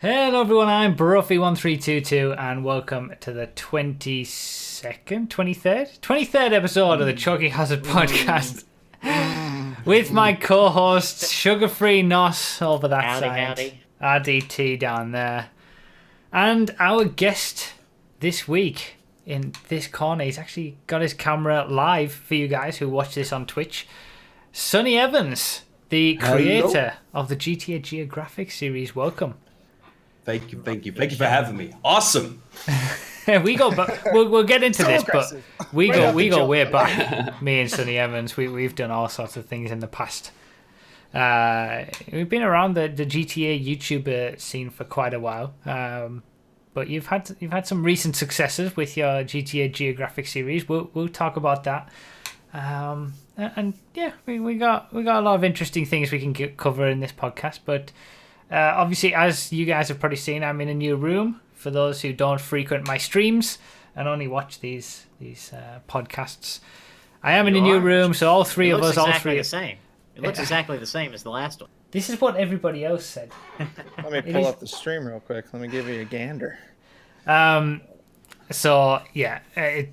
Hello everyone, I'm Bruffy1322 and welcome to the 23rd episode of the Chalky Hazard podcast with my co-host Sugar-Free Nos over that side, RDT down there, and our guest this week in this corner. He's actually got his camera live for you guys who watch this on Twitch. Sonny Evans, the creator of the GTA Geographic series. Welcome. Thank you for having me. Awesome. we go, but we'll get into this, aggressive. But we go way back. Me and Sonny Evans, we've done all sorts of things in the past. We've been around the GTA YouTuber scene for quite a while, but you've had some recent successes with your GTA Geographic series. We'll talk about that. And yeah, we got a lot of interesting things we can cover in this podcast, but. Obviously, as you guys have probably seen, I'm in a new room. For those who don't frequent my streams and only watch these podcasts, I am in a new room. So all three of us, the same. It looks exactly the same as the last one. This is what everybody else said. Let me pull up the stream real quick. Let me give you a gander. So yeah,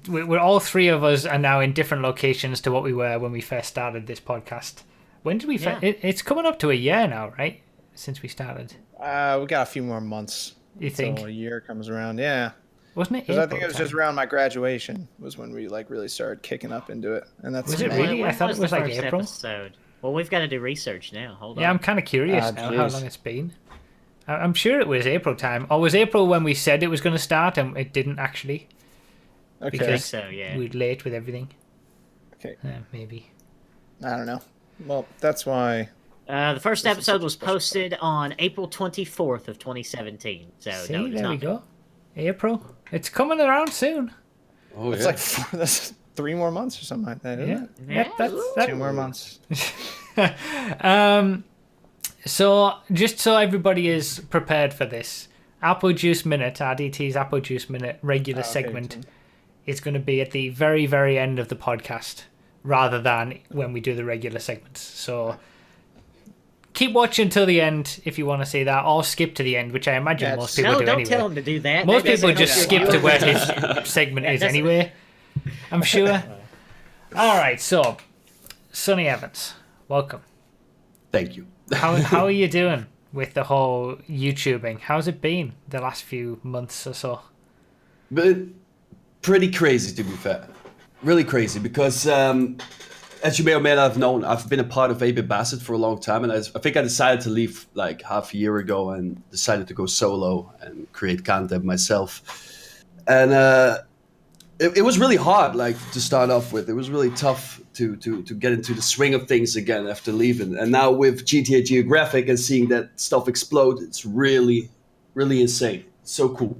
we're all three of us are now in different locations to what we were when we first started this podcast. When did we? It's coming up to a year now, right? Since we started, we got a few more months. You think? Until a year comes around, yeah. Wasn't it? Because I think it was just around my graduation was when we really started kicking up into it, and that's. Was it really? I thought it was like April. Episode? Well, we've got to do research now. Hold on. Yeah, I'm kind of curious now how long it's been. I'm sure it was April time, or was April when we said it was going to start and it didn't actually? Okay. Because I think so, yeah. we're late with everything. Okay. Maybe. I don't know. Well, that's why. The first episode was posted on April 24th of 2017. So See, no, there we go. April. It's coming around soon. Oh, it's like that's 3 more months or something like that, isn't it? Yeah, that's 2 more months. So, just so everybody is prepared for this, Apple Juice Minute, RDT's Apple Juice Minute regular segment is going to be at the very, very end of the podcast rather than when we do the regular segments. So... keep watching till the end if you want to see that, or skip to the end, which I imagine most people do anyway. No, don't tell him to do that. Most people just skip to where his segment is anyway, I'm sure. All right, so, Sonny Evans, welcome. Thank you. How are you doing with the whole YouTubing? How's it been the last few months or so? But pretty crazy, to be fair. Really crazy, because... as you may or may not have known, I've been a part of 8-Bit Bassett for a long time, and I think I decided to leave like half a year ago and decided to go solo and create content myself. And it was really hard, like to start off with. It was really tough to get into the swing of things again after leaving. And now with GTA Geographic and seeing that stuff explode, it's really, really insane. It's so cool.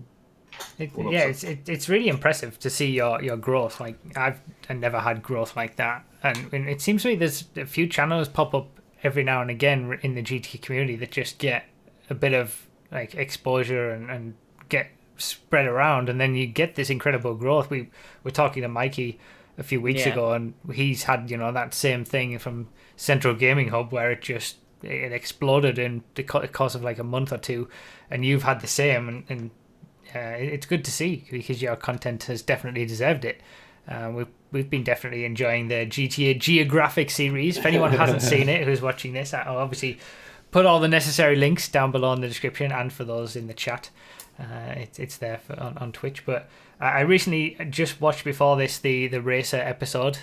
It's really impressive to see your growth. Like I've never had growth like that, and it seems to me there's a few channels pop up every now and again in the GTA community that just get a bit of like exposure and get spread around, and then you get this incredible growth. We were talking to Mikey a few weeks ago, and he's had that same thing from Central Gaming Hub where it exploded in the course of like a month or two, and you've had the same and it's good to see because your content has definitely deserved it. We've been definitely enjoying the GTA Geographic series. If anyone hasn't seen it who's watching this, I'll obviously put all the necessary links down below in the description and for those in the chat. It's there on Twitch. But I recently just watched before this the Racer episode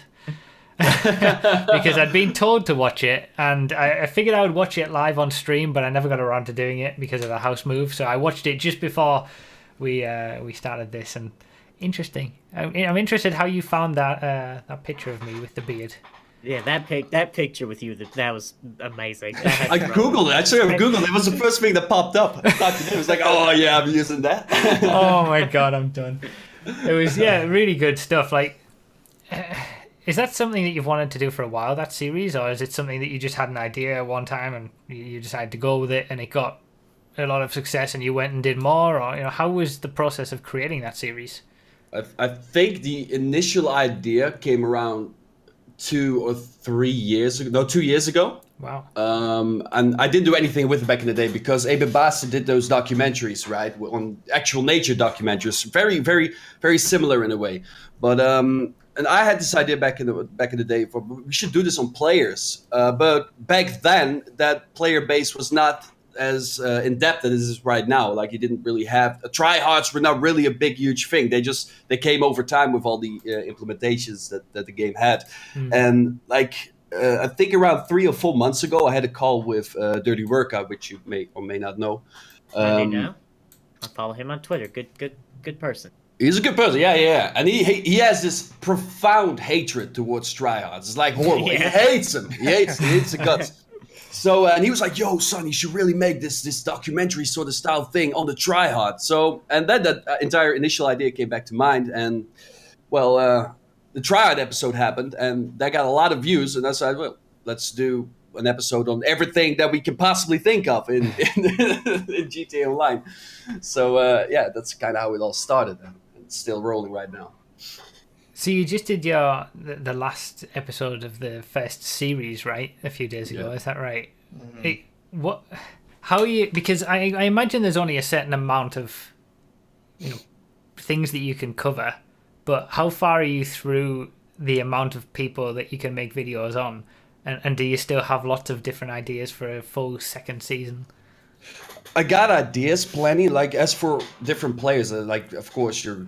because I'd been told to watch it, and I figured I would watch it live on stream, but I never got around to doing it because of the house move. So I watched it just before we started this, and interesting. I'm interested how you found that picture of me with the beard. Yeah, that picture with you, that was amazing. I googled it. Actually, I googled it. It was the first thing that popped up. I thought it was like, oh yeah, I'm using that. Oh my god, I'm done. It was really good stuff. Like, is that something that you've wanted to do for a while, that series, or is it something that you just had an idea at one time and you decided to go with it and it got a lot of success and you went and did more, or how was the process of creating that series? I think the initial idea came around 2 or 3 years ago. No, 2 years ago. Wow. And I didn't do anything with it back in the day because Abe Bastard did those documentaries, right, on actual nature documentaries, very, very, very similar in a way. But and I had this idea back in the day for we should do this on players. But back then, that player base was not as in depth as it is right now. Like you didn't really have tryhards were not really a big, huge thing. They came over time with all the implementations that the game had, and like. I think around 3 or 4 months ago, I had a call with Dirty Workout, which you may or may not know. I do know. I follow him on Twitter. Good person. He's a good person, yeah. And he has this profound hatred towards tryhards. It's like horrible. Yeah. He hates them. He hates the guts. So, and he was like, yo, son, you should really make this documentary sort of style thing on the tryhard. So, and then that entire initial idea came back to mind. And, well, the Triad episode happened, and that got a lot of views. And I said, well, let's do an episode on everything that we can possibly think of in GTA Online. So, yeah, that's kind of how it all started. And it's still rolling right now. So you just did the last episode of the first series, right? A few days ago, is that right? Mm-hmm. How are you? Because I imagine there's only a certain amount of things that you can cover. But how far are you through the amount of people that you can make videos on? And do you still have lots of different ideas for a full second season? I got ideas plenty. Like as for different players, like of course we're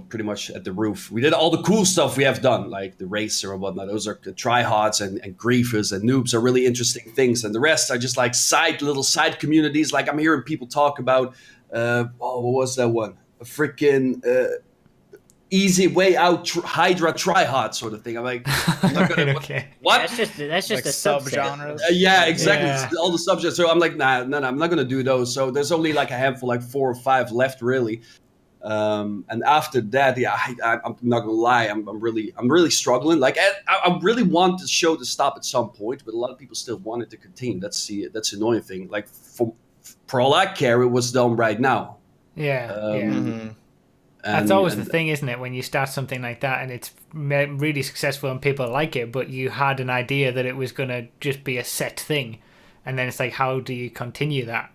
pretty much at the roof. We did all the cool stuff we have done, like the racer and whatnot. Those are the tryhards and griefers and noobs are really interesting things. And the rest are just like little side communities. Like I'm hearing people talk about, what was that one? A freaking easy way out Hydra tryhard sort of thing. I'm like, I'm not gonna, okay. What? That's just like a subgenres. Yeah, exactly. Yeah. It's all the subjects. So I'm like, nah, I'm not gonna do those. So there's only like a handful, like 4 or 5 left, really. And after that, yeah, I'm not gonna lie, I'm really struggling. Like I really want the show to stop at some point, but a lot of people still want it to continue. That's the annoying thing. Like for all I care, it was done right now. Yeah. Mm-hmm. That's always the thing, isn't it? When you start something like that and it's really successful and people like it, but you had an idea that it was going to just be a set thing. And then it's like, how do you continue that?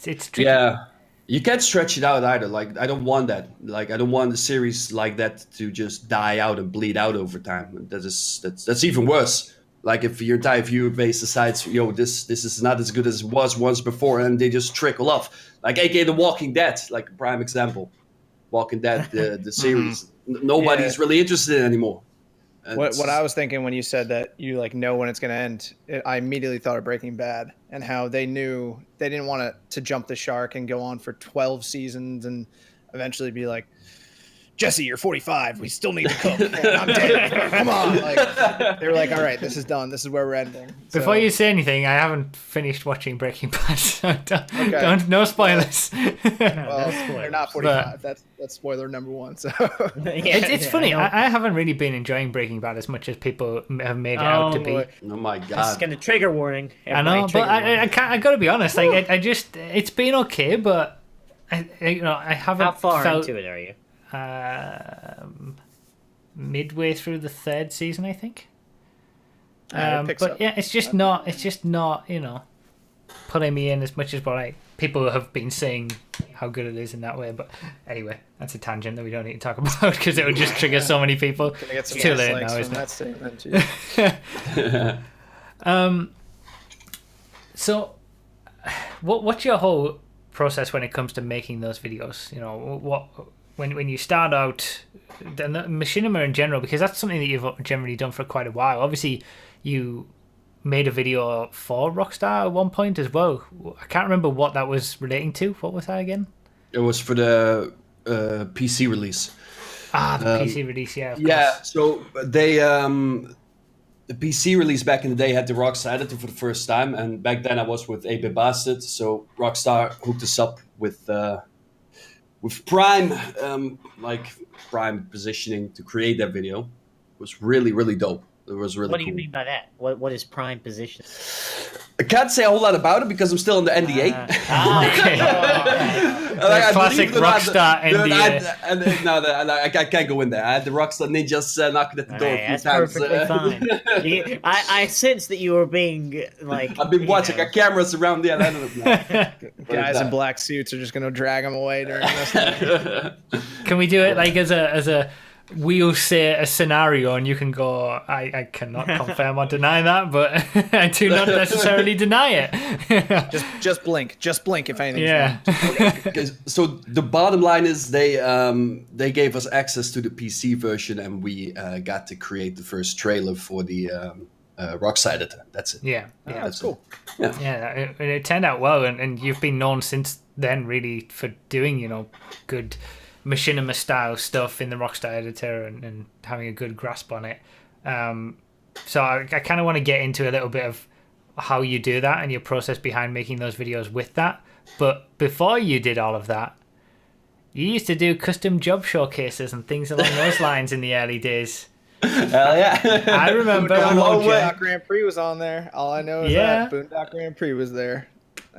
It's tricky. Yeah. You can't stretch it out either. Like, I don't want that. Like, I don't want a series like that to just die out and bleed out over time. That's even worse. Like, if your entire viewer base decides, this is not as good as it was once before, and they just trickle off. Like, aka The Walking Dead, like a prime example. Walking Dead, the series. Nobody's really interested in anymore. What I was thinking when you said that you know when it's going to end, I immediately thought of Breaking Bad and how they knew they didn't want to jump the shark and go on for 12 seasons and eventually be like, Jesse, you're 45. We still need to cook. And I'm dead. Come on. They were like, all right, this is done. This is where we're ending. So, before you say anything, I haven't finished watching Breaking Bad, so no spoilers. Well, they're not 45. That's spoiler number 1. So it's funny. I haven't really been enjoying Breaking Bad as much as people have made it out to be. Oh my god! That's kind of trigger warning. I know, but I got to be honest. Like, I just it's been okay, but I haven't. How far felt, into it are you? Midway through the 3rd season, I think. But up. Yeah, it's just not pulling me in as much as what people have been saying how good it is in that way. But anyway, that's a tangent that we don't need to talk about because it would just trigger so many people. It's too late now, isn't it? So, what's your whole process when it comes to making those videos? When you start out, the Machinima in general, because that's something that you've generally done for quite a while. Obviously, you made a video for Rockstar at one point as well. I can't remember what that was relating to. What was that again? It was for the PC release. The PC release, yeah. Of course. So they the PC release back in the day had the Rockstar editor for the first time, and back then I was with Abe Bastard. So Rockstar hooked us up with Prime, Prime positioning to create that video. It was really, really dope. it was really What do cool. you mean by that? What is prime position? I can't say a whole lot about it because I'm still in the NDA. Classic Rockstar NDA. I can't go in there. I had the Rockstar ninjas knocking at the door a few That's times. perfectly fine. I sense that you were being like. I've been watching. Got cameras around the island. Guys in black suits are just going to drag him away during this. Can we do it like as a we'll say a scenario and you can go, I cannot confirm or deny that, but I do not necessarily deny it. just blink if anything. Yeah. So the bottom line is they gave us access to the PC version and we got to create the first trailer for the Rockstar editor. That's it. Yeah. That's cool. Yeah, it turned out well, and you've been known since then really for doing, good Machinima style stuff in the Rockstar editor and having a good grasp on it. So I kind of want to get into a little bit of how you do that and your process behind making those videos with that. But before you did all of that, you used to do custom job showcases and things along those lines in the early days. Hell yeah. I remember when Boondock Grand Prix was on there. All I know is that Boondock Grand Prix was there.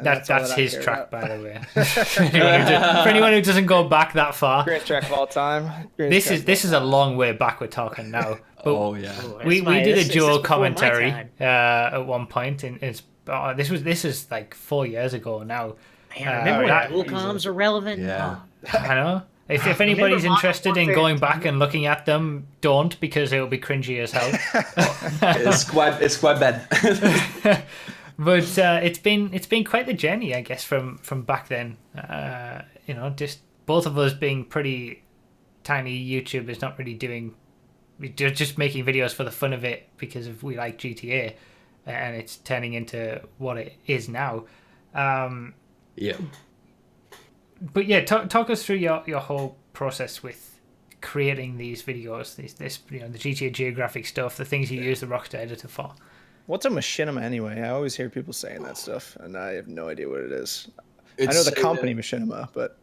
That's his track, by the way. For anyone who doesn't go back that far, greatest track of all time. This is a long way back we're talking now. But we did a dual commentary at one point, and this is like 4 years ago now. Man, remember when dual comms were relevant? Yeah, I know. If anybody's interested in going back and looking at them, don't, because it'll be cringy as hell. it's quite bad. But it's been quite the journey, I guess, from back then. Just both of us being pretty tiny YouTubers, not really just making videos for the fun of it because we like GTA, and it's turning into what it is now. Yeah. But yeah, talk us through your whole process with creating these videos, the GTA Geographic stuff, the things you use the Rockstar editor for. What's a machinima anyway? I always hear people saying that stuff, and I have no idea what it is. I know the company Machinima, but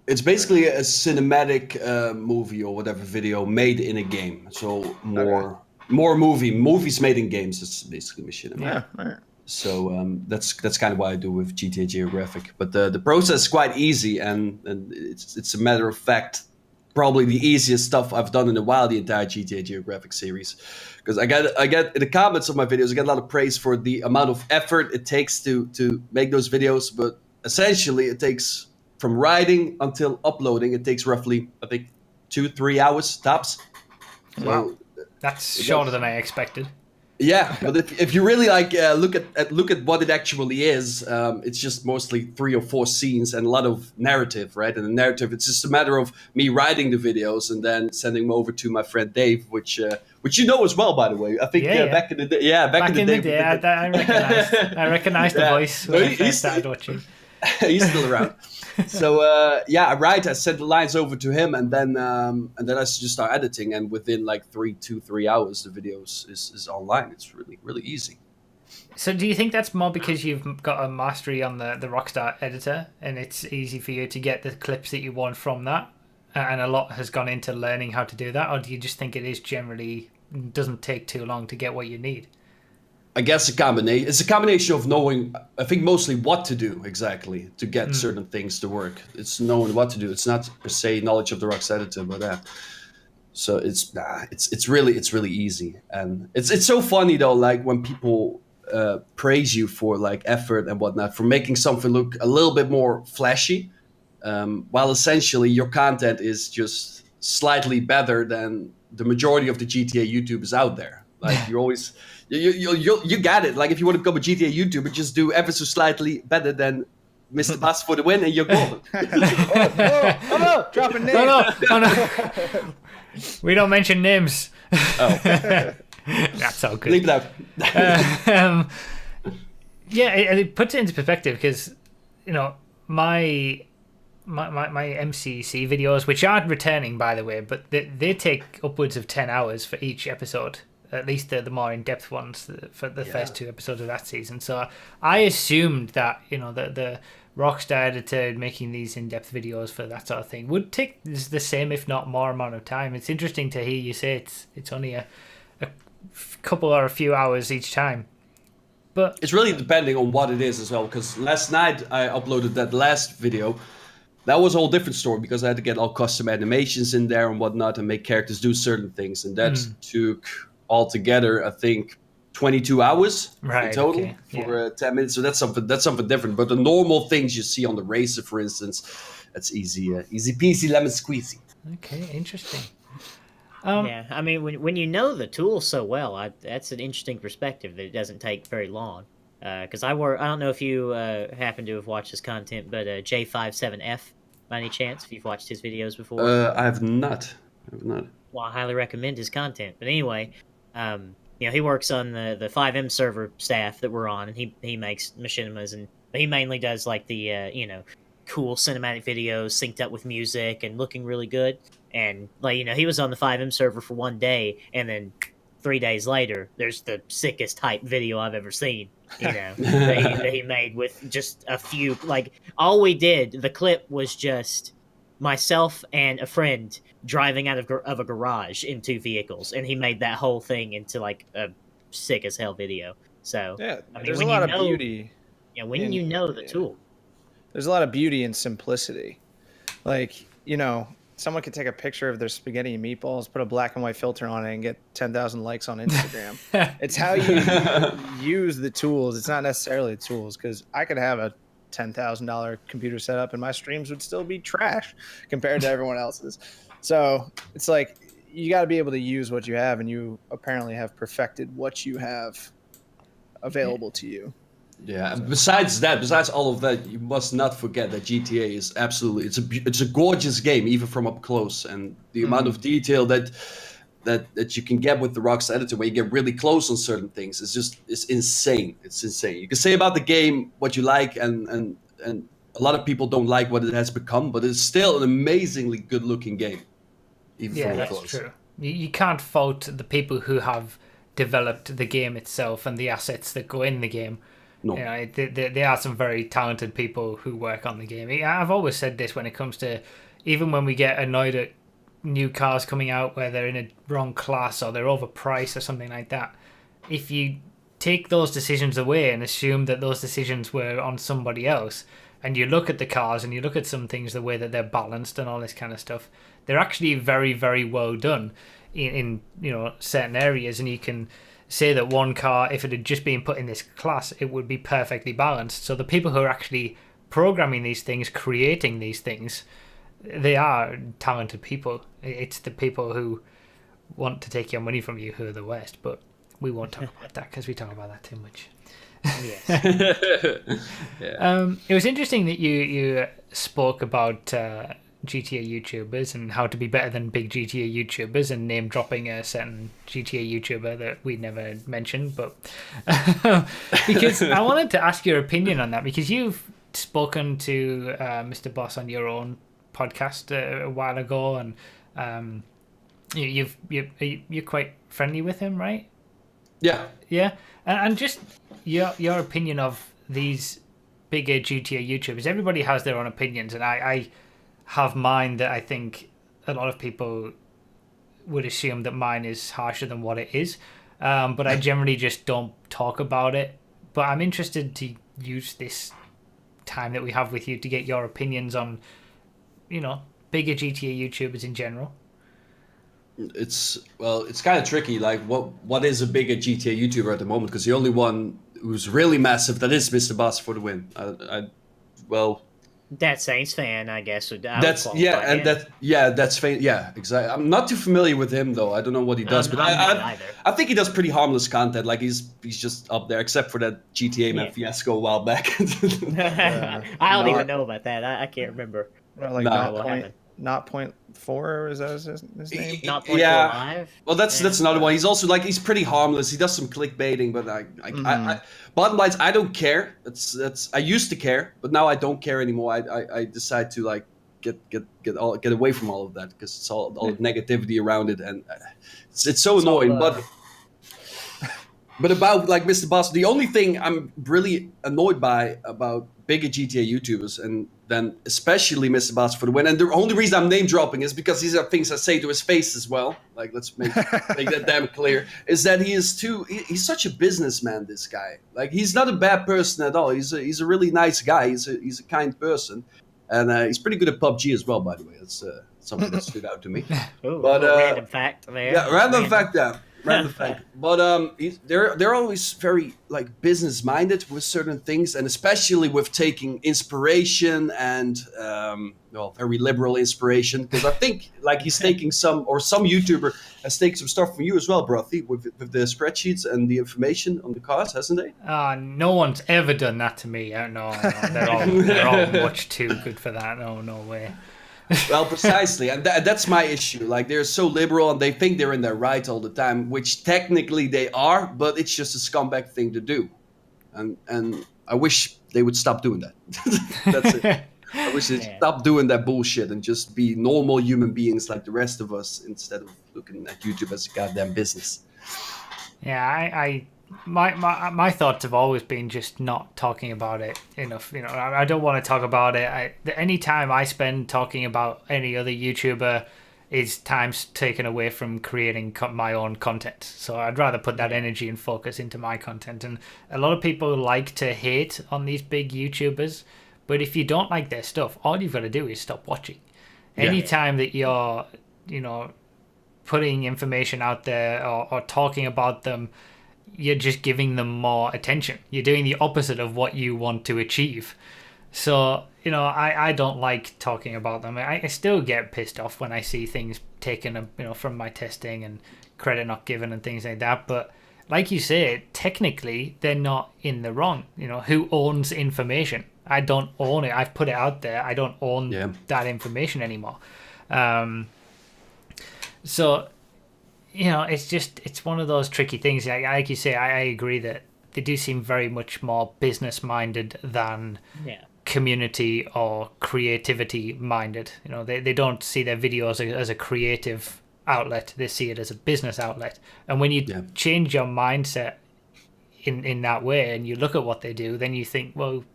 it's basically a cinematic movie or whatever video made in a game. So more movies made in games. It's basically Machinima. Yeah. All right. So that's kind of what I do with GTA Geographic. But the process is quite easy, and it's a matter of fact probably the easiest stuff I've done in a while, the entire GTA Geographic series. Because I get in the comments of my videos, I get a lot of praise for the amount of effort it takes to make those videos. But essentially, it takes from writing until uploading, it takes roughly, I think, 2-3 hours tops. So, wow, that's shorter than I expected. Yeah, but if you really look at what it actually is, it's just mostly 3 or 4 scenes and a lot of narrative, right? And the narrative, it's just a matter of me writing the videos and then sending them over to my friend Dave, which you know as well, by the way. I think back in the day, back in the day, I recognized the voice when I first started watching. He's still around. So I write, I send the lines over to him, and then I just start editing, and within like 2-3 hours the videos is online. It's really, really easy. So do you think that's more because you've got a mastery on the Rockstar editor and it's easy for you to get the clips that you want from that, and a lot has gone into learning how to do that, or do you just think it is generally doesn't take too long to get what you need? I guess it's a combination of knowing, I think, mostly what to do exactly to get certain things to work. It's knowing what to do. It's not per se knowledge of the Rockstar editor, but so it's really easy, and it's so funny though. Like when people praise you for like effort and whatnot, for making something look a little bit more flashy, while essentially your content is just slightly better than the majority of the GTA YouTubers out there. Like you always. You got it. Like if you want to become a GTA YouTuber, just do ever so slightly better than Mr. Bass for the win, and you're golden. no, dropping names. No. We don't mention names. Oh, that's all good. Leave it out. It puts it into perspective because my MCC videos, which aren't returning by the way, but they take upwards of 10 hours for each episode. At least the more in-depth ones for the first 2 episodes of that season. So I assumed that, the Rockstar editor making these in-depth videos for that sort of thing would take the same, if not more amount of time. It's interesting to hear you say it's only a couple or a few hours each time. But it's really depending on what it is as well. Because last night I uploaded that last video. That was a whole different story because I had to get all custom animations in there and whatnot and make characters do certain things. And that took altogether, I think, 22 hours in total for 10 minutes. So that's something different. But the normal things you see on the racer, for instance, that's easy peasy lemon squeezy. Okay, interesting. Yeah, I mean, when you know the tool so well, that's an interesting perspective that it doesn't take very long. Because I don't know if you happen to have watched his content, but J57F, by any chance, if you've watched his videos before? I have not. Well, I highly recommend his content. But anyway, he works on the 5M server staff that we're on, and he makes machinimas, and he mainly does like the cool cinematic videos synced up with music and looking really good. And he was on the 5M server for one day, and then 3 days later, there's the sickest hype video I've ever seen. That he made with just a few. Like all we did, the clip was just myself and a friend driving out of a garage in 2 vehicles, and he made that whole thing into like a sick as hell video. So yeah, I mean, there's a lot of beauty. Yeah, when you know the tool, there's a lot of beauty in simplicity. Like someone could take a picture of their spaghetti and meatballs, put a black and white filter on it, and get 10,000 likes on Instagram. It's how you use the tools. It's not necessarily the tools, because I could have a $10,000 computer set up and my streams would still be trash compared to everyone else's. So it's like you got to be able to use what you have, and you apparently have perfected what you have available to you. Yeah, and besides all of that, you must not forget that GTA is absolutely it's a gorgeous game, even from up close, and the amount of detail that you can get with the Rockstar editor when you get really close on certain things it's insane. It's insane. You can say about the game what you like, and a lot of people don't like what it has become, but it's still an amazingly good looking game. Even from up close. True. You can't fault the people who have developed the game itself and the assets that go in the game. No. There are some very talented people who work on the game. I've always said this when it comes to, even when we get annoyed at new cars coming out where they're in a wrong class or they're overpriced or something like that, if you take those decisions away and assume that those decisions were on somebody else, and you look at the cars and you look at some things, the way that they're balanced and all this kind of stuff, they're actually very, very well done in certain areas, and you can say that one car, if it had just been put in this class, it would be perfectly balanced. So the people who are actually programming these things, creating these things, they are talented people. It's the people who want to take your money from you who are the worst, but we won't talk about that because we talk about that too much. Yes. It was interesting that you spoke about GTA YouTubers and how to be better than big GTA YouTubers, and name dropping a certain GTA YouTuber that we never mentioned, but because I wanted to ask your opinion on that, because you've spoken to Mr. Boss on your own podcast a while ago, and you're quite friendly with him, right? Yeah, and just your opinion of these bigger GTA YouTubers. Everybody has their own opinions, and I have mine that I think a lot of people would assume that mine is harsher than what it is, but I generally just don't talk about it. But I'm interested to use this time that we have with you to get your opinions on, bigger GTA YouTubers in general. It's kind of tricky. Like, what is a bigger GTA YouTuber at the moment? Because the only one who's really massive, that is Mr. Boss for the win. That Saints fan, I guess. That's exactly. I'm not too familiar with him though. I don't know what he does, but I think he does pretty harmless content. Like he's just up there, except for that GTA man fiasco a while back. I don't even know about that. I can't remember. Not point four, is that his name? Not point four live. Well, that's another one. He's also he's pretty harmless. He does some clickbaiting, but I bottom line is I don't care. I used to care, but now I don't care anymore. I decide to get away from all of that because it's all the negativity around it, and it's so annoying. But But about like Mr. Boss, the only thing I'm really annoyed by about bigger GTA YouTubers, and then especially Mr. Boss for the win, and the only reason I'm name dropping is because these are things I say to his face as well. Like, let's make that damn clear. Is that he's such a businessman. This guy, like, he's not a bad person at all. He's a really nice guy. He's a kind person, and he's pretty good at PUBG as well. By the way, that's something that stood out to me. Ooh, But random fact there. yeah, random fact. Yeah. Random fact. But they're always very like business minded with certain things, and especially with taking inspiration and very liberal inspiration. Because I think like he's taking some YouTuber has taken some stuff from you as well, Brothy, with the spreadsheets and the information on the cars, hasn't they? No one's ever done that to me. No, they're all much too good for that. No way. Well, precisely, and that's my issue. Like, they're so liberal, and they think they're in their right all the time, which technically they are, but it's just a scumbag thing to do. And I wish they would stop doing that. That's it. I wish they'd stop doing that bullshit and just be normal human beings like the rest of us, instead of looking at YouTube as a goddamn business. Yeah, my thoughts have always been just not talking about it enough. I don't want to talk about it. Any time I spend talking about any other YouTuber is time's taken away from creating my own content. So I'd rather put that energy and focus into my content. And a lot of people like to hate on these big YouTubers, but if you don't like their stuff, all you've got to do is stop watching. Anytime that you're, putting information out there or talking about them, you're just giving them more attention. You're doing the opposite of what you want to achieve. So, I don't like talking about them. I still get pissed off when I see things taken, from my testing and credit not given and things like that. But like you say, technically, they're not in the wrong. Who owns information? I don't own it. I've put it out there. I don't own that information anymore. So, it's one of those tricky things. Like you say, I agree that they do seem very much more business minded than community or creativity minded. They don't see their videos as a creative outlet. They see it as a business outlet. And when you change your mindset in that way and you look at what they do, then you think, well,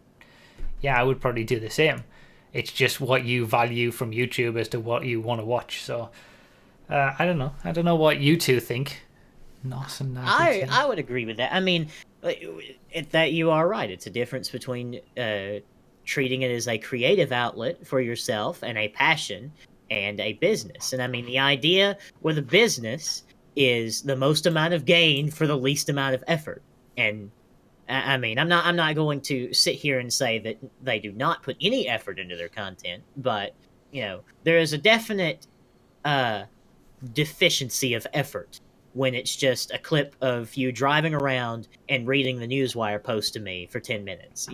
I would probably do the same. It's just what you value from YouTube as to what you want to watch. So I don't know. I don't know what you two think. I would agree with that. I mean, that you are right. It's a difference between treating it as a creative outlet for yourself and a passion and a business. And I mean, the idea with a business is the most amount of gain for the least amount of effort. And I mean, I'm not going to sit here and say that they do not put any effort into their content, but there is a definite deficiency of effort when it's just a clip of you driving around and reading the Newswire post to me for 10 minutes.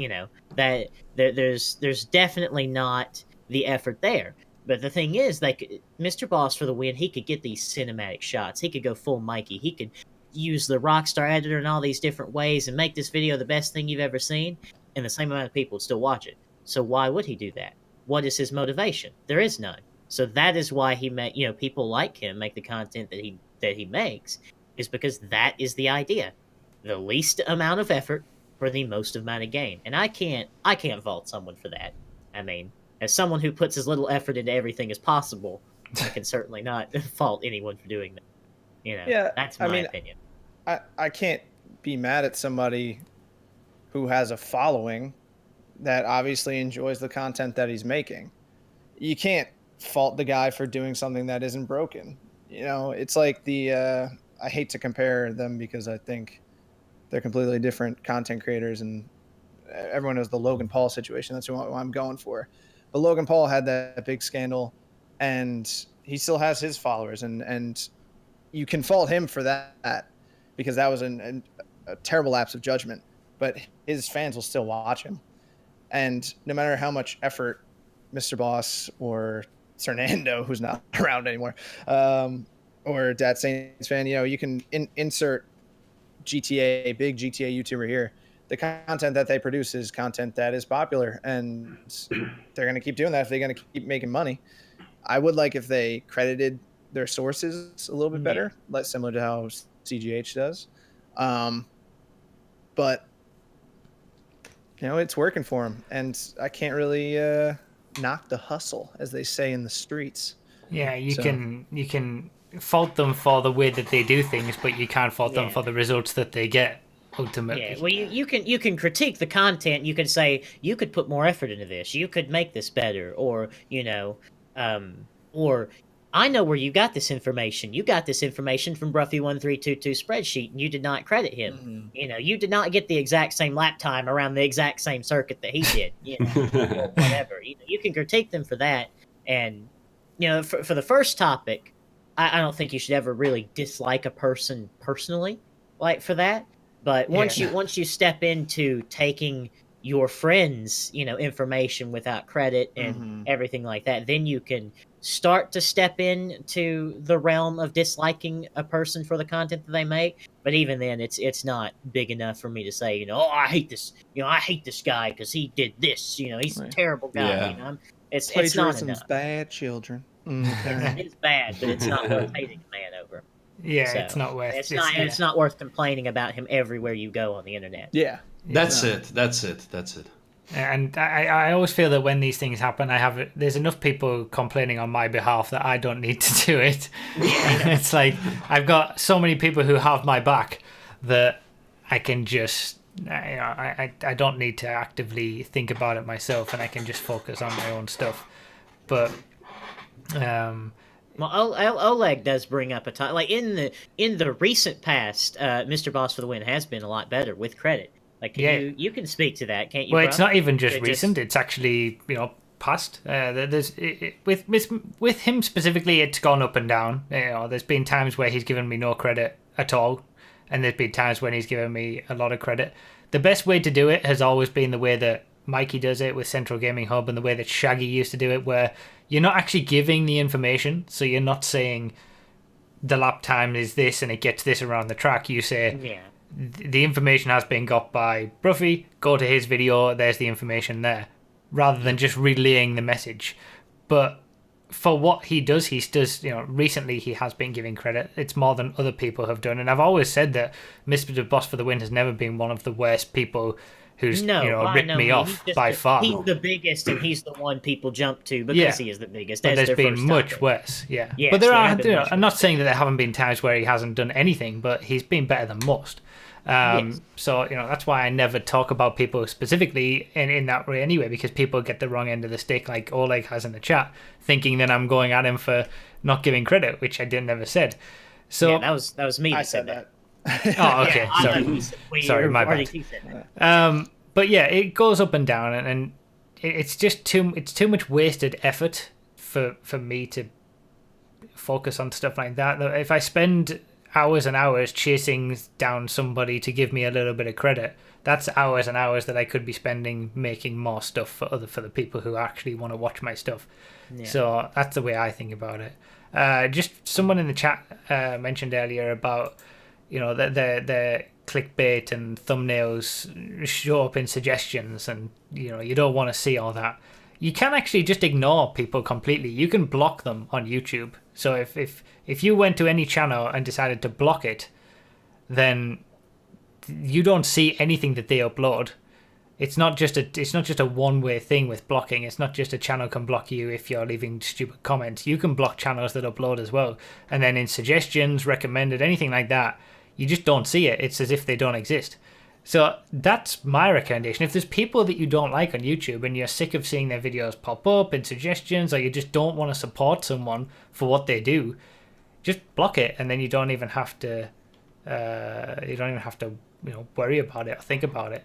That there's definitely not the effort there. But the thing is, like, Mr. Boss for the win, he could get these cinematic shots. He could go full Mikey. He could use the Rockstar editor in all these different ways and make this video the best thing you've ever seen, and the same amount of people would still watch it. So why would he do that? What is his motivation? There is none. So that is why people like him make the content that he makes, is because that is the idea. The least amount of effort for the most amount of gain. And I can't fault someone for that. I mean, as someone who puts as little effort into everything as possible, I can certainly not fault anyone for doing that. That's my opinion. I can't be mad at somebody who has a following that obviously enjoys the content that he's making. You can't fault the guy for doing something that isn't broken. It's like I hate to compare them because I think they're completely different content creators, and everyone knows the Logan Paul situation. That's what I'm going for. But Logan Paul had that big scandal, and he still has his followers, and you can fault him for that because that was a terrible lapse of judgment. But his fans will still watch him, and no matter how much effort Mr. Boss or Fernando, who's not around anymore, or Dat Saints fan, you can insert big GTA YouTuber here. The content that they produce is content that is popular, and they're going to keep doing that if they're going to keep making money. I would like if they credited their sources a little bit better, similar to how CGH does. but it's working for him, and I can't really knock the hustle, as they say in the streets. Yeah, you can fault them for the way that they do things, but you can't fault them for the results that they get ultimately. Yeah, well, you can critique the content. You can say you could put more effort into this. You could make this better, or or I know where you got this information. You got this information from Bruffy1322 spreadsheet, and you did not credit him. Mm-hmm. You did not get the exact same lap time around the exact same circuit that he did. Or whatever. You can critique them for that, and for the first topic, I don't think you should ever really dislike a person personally, like for that. But once you step into taking your friends, information without credit and everything like that, then you can start to step into the realm of disliking a person for the content that they make. But even then, it's not big enough for me to say, I hate this, I hate this guy because he did this, he's a terrible guy. It's not enough. Bad, children. It's bad, but it's not worth hating a man over. Yeah, so it's not worth. It's not worth complaining about him everywhere you go on the internet. Yeah, that's it. And I always feel that when these things happen, there's enough people complaining on my behalf that I don't need to do it. It's like I've got so many people who have my back that I can just. I don't need to actively think about it myself, and I can just focus on my own stuff. But well, Oleg does bring up a time like in the recent past. Mr. Boss for the Win has been a lot better with credit. Like you can speak to that, can't you? Well, bro? It's not even just recent; it's actually past. With him specifically, it's gone up and down. There's been times where he's given me no credit at all, and there's been times when he's given me a lot of credit. The best way to do it has always been the way that Mikey does it with Central Gaming Hub, and the way that Shaggy used to do it, where you're not actually giving the information. So you're not saying the lap time is this and it gets this around the track. You say the information has been got by Bruffy, go to his video, there's the information there, rather than just relaying the message. But for what he does, recently he has been giving credit. It's more than other people have done. And I've always said that Mr. Boss for the Win has never been one of the worst people who's ripped me off by far. He's the biggest, and he's the one people jump to because he is the biggest. But there's been much worse, Yes, but there are. I'm not saying that there haven't been times where he hasn't done anything, but he's been better than most. So that's why I never talk about people specifically in that way anyway, because people get the wrong end of the stick, like Oleg has in the chat, thinking that I'm going at him for not giving credit, which I never said. So that was me. I said that. Oh, okay. Sorry, my bad. But yeah, it goes up and down, and it's just too much wasted effort for me to focus on stuff like that. If I spend hours and hours chasing down somebody to give me a little bit of credit, that's hours and hours that I could be spending making more stuff for the people who actually want to watch my stuff. So that's the way I think about it. Just someone in the chat mentioned earlier about the clickbait and thumbnails show up in suggestions, and you don't want to see all that. You can actually just ignore people completely. You can block them on YouTube. So if you went to any channel and decided to block it, then you don't see anything that they upload. It's not just a one-way thing with blocking. It's not just a channel can block you if you're leaving stupid comments. You can block channels that upload as well. And then in suggestions, recommended, anything like that, you just don't see it. It's as if they don't exist. So that's my recommendation. If there's people that you don't like on YouTube and you're sick of seeing their videos pop up in suggestions, or you just don't want to support someone for what they do, just block it, and then you don't even have to worry about it or think about it.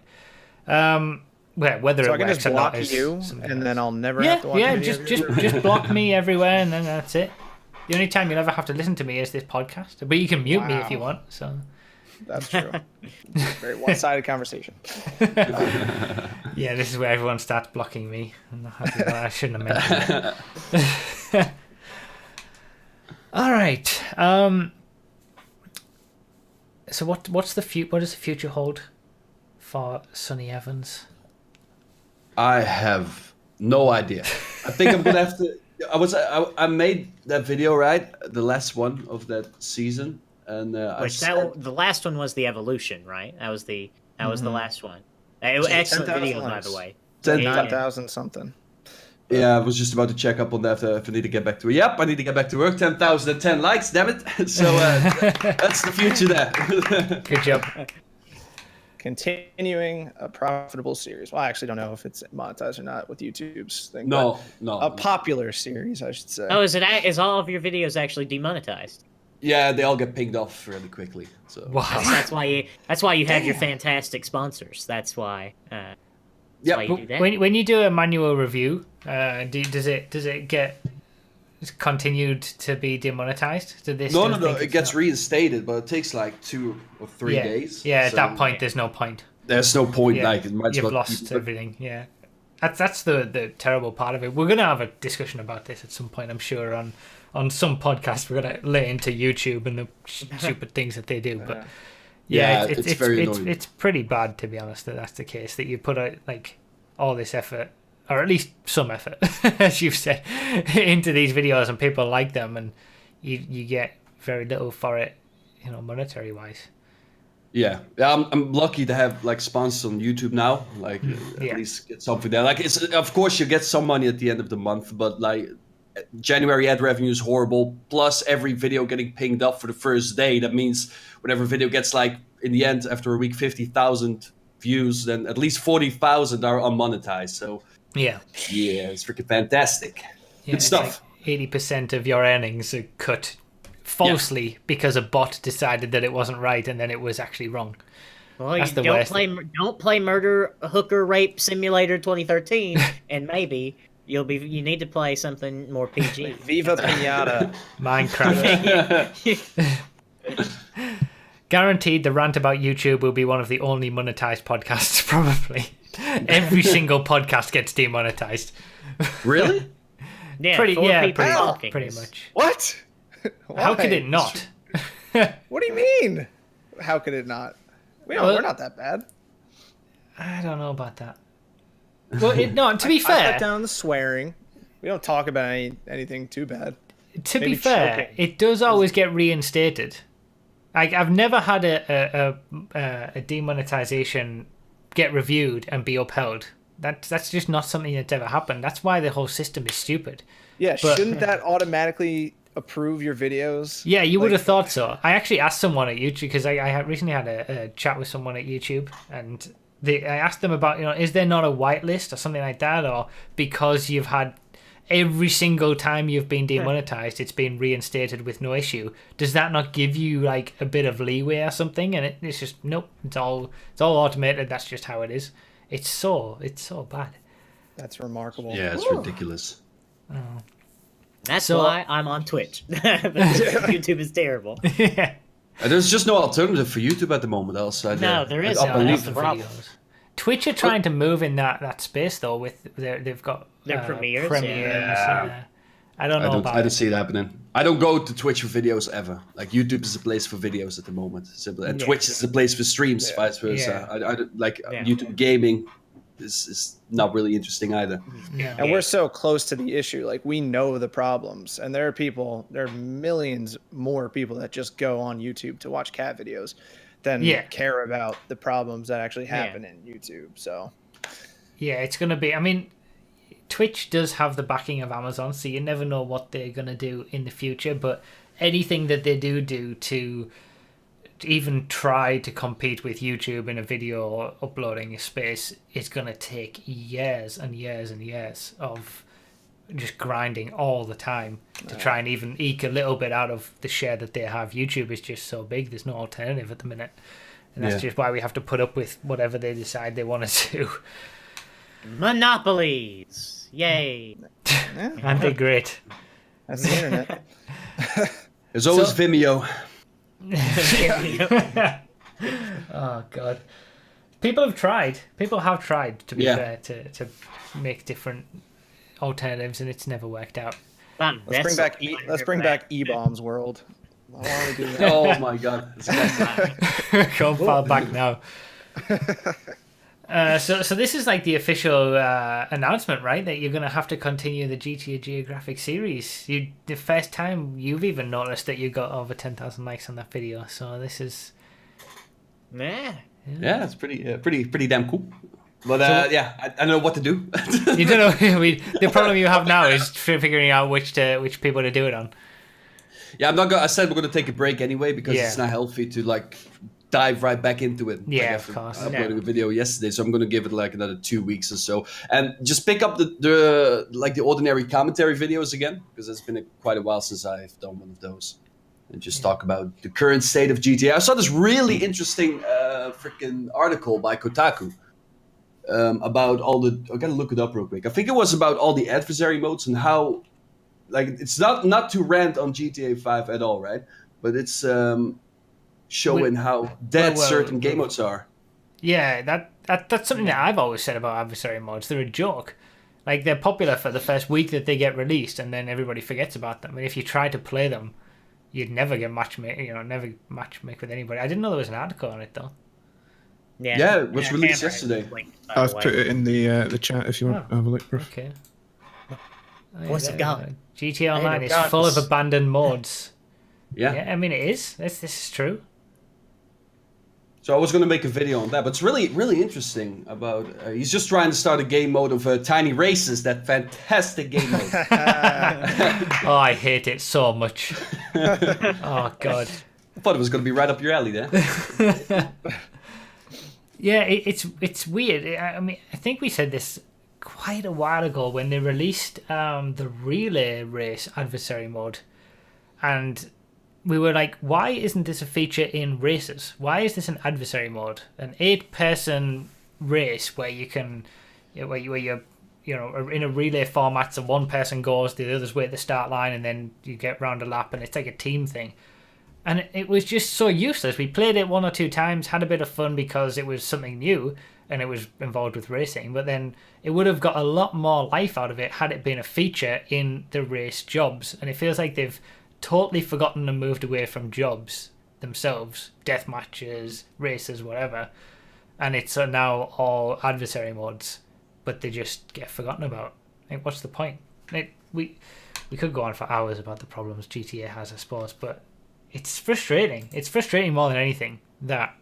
Whether so it I can works just or not block is you, and then I'll never have to watch a video. just block me everywhere, and then that's it. The only time you'll ever have to listen to me is this podcast, but you can mute me if you want. So that's true. Very one-sided conversation. Yeah, this is where everyone starts blocking me. I shouldn't have mentioned that. All right. So what does the future hold for Sonny Evans? I have no idea. I think I'm gonna have to. I made that video, right, the last one of that season, and the last one was the evolution, right? That was the That was the last one. Excellent 10,000 video, by likes. the way. 9,000 something. Yeah, I was just about to check up on that if I need to get back to it. Yep, I need to get back to work. 10,010 likes, damn it. So that's the future there. Good job. Continuing a profitable series. Well, I actually don't know if it's monetized or not with YouTube's thing. No. A popular series, I should say. Oh, is all of your videos actually demonetized? Yeah, they all get pinged off really quickly. So Wow. That's why you have your fantastic sponsors. That's why. yeah, why you do that. When you do a manual review, does it get continued to be demonetized? Do they no. think It it's gets not? reinstated, but it takes like 2 or 3 days. Yeah, at So that point, there's no point. there's no point. Yeah, Like it might as you've well lost keep it. everything. Yeah, that's the terrible part of it. We're gonna have a discussion about this at some point, I'm sure, on some podcast. We're gonna lay into YouTube and the stupid things that they do. But Yeah, it's it's very annoying. it's pretty bad, to be honest, that's the case, that you put out like all this effort, or at least some effort, as you've said, into these videos, and people like them, and you get very little for it, monetary wise. Yeah, I'm lucky to have like sponsors on YouTube now. Like Yeah. at least get something there. Like it's of course you get some money at the end of the month, but like January ad revenue is horrible. Plus every video getting pinged up for the first day. That means whenever video gets like in the end after a week 50,000 views, then at least 40,000 are unmonetized. So Yeah, it's freaking fantastic. Good it's stuff. Like 80% of your earnings are cut falsely because a bot decided that it wasn't right, and then it was actually wrong. Well, That's the don't worst. don't play Murder Hooker Rape Simulator 2013, and maybe you need to play something more PG. Viva Pinata. Minecraft. Guaranteed the rant about YouTube will be one of the only monetized podcasts, probably. Every single podcast gets demonetized. Really? Yeah, Pretty people talking. much. What? How could Why? it not? What do you mean? How could it not? We're not that bad. I don't know about that. Well, to be I fair, cut down the swearing. We don't talk about anything too bad. to be maybe fair, choking. it does always get reinstated. Like, I've never had a demonetization get reviewed and be upheld. That's just not something that's ever happened. That's why the whole system is stupid. Yeah, But- shouldn't that automatically approve your videos? Yeah, you would Like- have thought so. I actually asked someone at YouTube, because I had recently had a chat with someone at YouTube, and I asked them about, is there not a whitelist or something like that, or because you've had every single time you've been demonetized, it's been reinstated with no issue. Does that not give you like a bit of leeway or something? And it's just nope. It's all automated. That's just how it is. It's so bad. That's remarkable. Yeah, it's ridiculous. That's So- why I'm on Twitch. YouTube is terrible. Yeah. And there's just no alternative for YouTube at the moment. Also, No, there is I no, believe that's the problem. Twitch are trying to move in that space though. They've got Their premieres, Yeah. I don't know about I don't it. see it happening. I don't go to Twitch for videos ever. Like YouTube is a place for videos at the moment, simple. And Yeah. Twitch is a place for streams, vice versa. I don't like YouTube gaming is not really interesting either. Yeah. And we're so close to the issue. Like, we know the problems. And there are millions more people that just go on YouTube to watch cat videos than care about the problems that actually happen in YouTube. So, Yeah, it's going to be... I mean, Twitch does have the backing of Amazon, so you never know what they're going to do in the future, but anything that they do to even try to compete with YouTube in a video uploading space is going to take years and years and years of just grinding all the time to try and even eke a little bit out of the share that they have. YouTube is just so big, there's no alternative at the minute. And that's just why we have to put up with whatever they decide they want to do. Monopolies. Yay. And they're great. that's the internet. There's always Vimeo. Oh god, people have tried to be fair to make different alternatives, and it's never worked out. Let's bring back E-Bombs World. I want to do that. Oh my god. Go far back now. So this is like the official announcement, right? That you're going to have to continue the GTA Geographic series. The first time you've even noticed that you got over 10,000 likes on that video. So this is... Nah. Yeah, it's pretty damn cool. But yeah, I don't know what to do. You don't know. The problem you have now is figuring out which people to do it on. Yeah, I said we're gonna take a break anyway because it's not healthy to like dive right back into it. Yeah, like, of course. I uploaded a video yesterday, so I'm gonna give it like another 2 weeks or so, and just pick up the ordinary commentary videos again because it's been quite a while since I've done one of those, and just talk about the current state of GTA. I saw this really interesting freaking article by Kotaku. About all the, I gotta look it up real quick. I think it was about all the adversary modes and how, like, it's not to rant on GTA 5 at all, right? But it's showing how dead certain game modes are. Yeah, that's something that I've always said about adversary modes. They're a joke. Like, they're popular for the first week that they get released, and then everybody forgets about them. And if you try to play them, you'd never get never matchmake with anybody. I didn't know there was an article on it though. Yeah, it was released yesterday. I've put it in the chat if you want to have a look, bro. Okay. What's it got? GTA Online is full of abandoned mods. Yeah. I mean, it is. This is true. So I was going to make a video on that, but it's really, really interesting about... he's just trying to start a game mode of Tiny Races, that fantastic game mode. Oh, I hate it so much. Oh, God. I thought it was going to be right up your alley there. Yeah, it's weird. I mean, I think we said this quite a while ago when they released the relay race adversary mode, and we were like, why isn't this a feature in races? Why is this an adversary mode? An 8-person race where you can, where you're in a relay format, so one person goes, the others wait at the start line, and then you get round a lap, and it's like a team thing. And it was just so useless. We played it 1 or 2 times, had a bit of fun because it was something new and it was involved with racing. But then it would have got a lot more life out of it had it been a feature in the race jobs. And it feels like they've totally forgotten and moved away from jobs themselves. Death matches, races, whatever. And it's now all adversary modes. But they just get forgotten about. Like, what's the point? We could go on for hours about the problems GTA has, I suppose, but... it's frustrating. It's frustrating more than anything that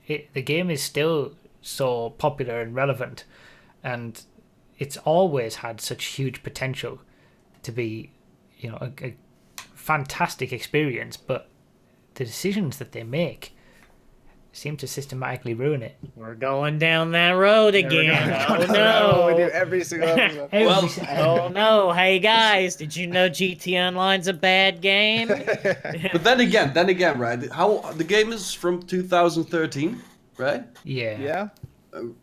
the game is still so popular and relevant, and it's always had such huge potential to be, a fantastic experience. But the decisions that they make seem to systematically ruin it. We're going down that road again. Oh no! We do every single episode. Oh no! Hey guys, did you know GTA Online's a bad game? But then again, right? How the game is from 2013, right? Yeah.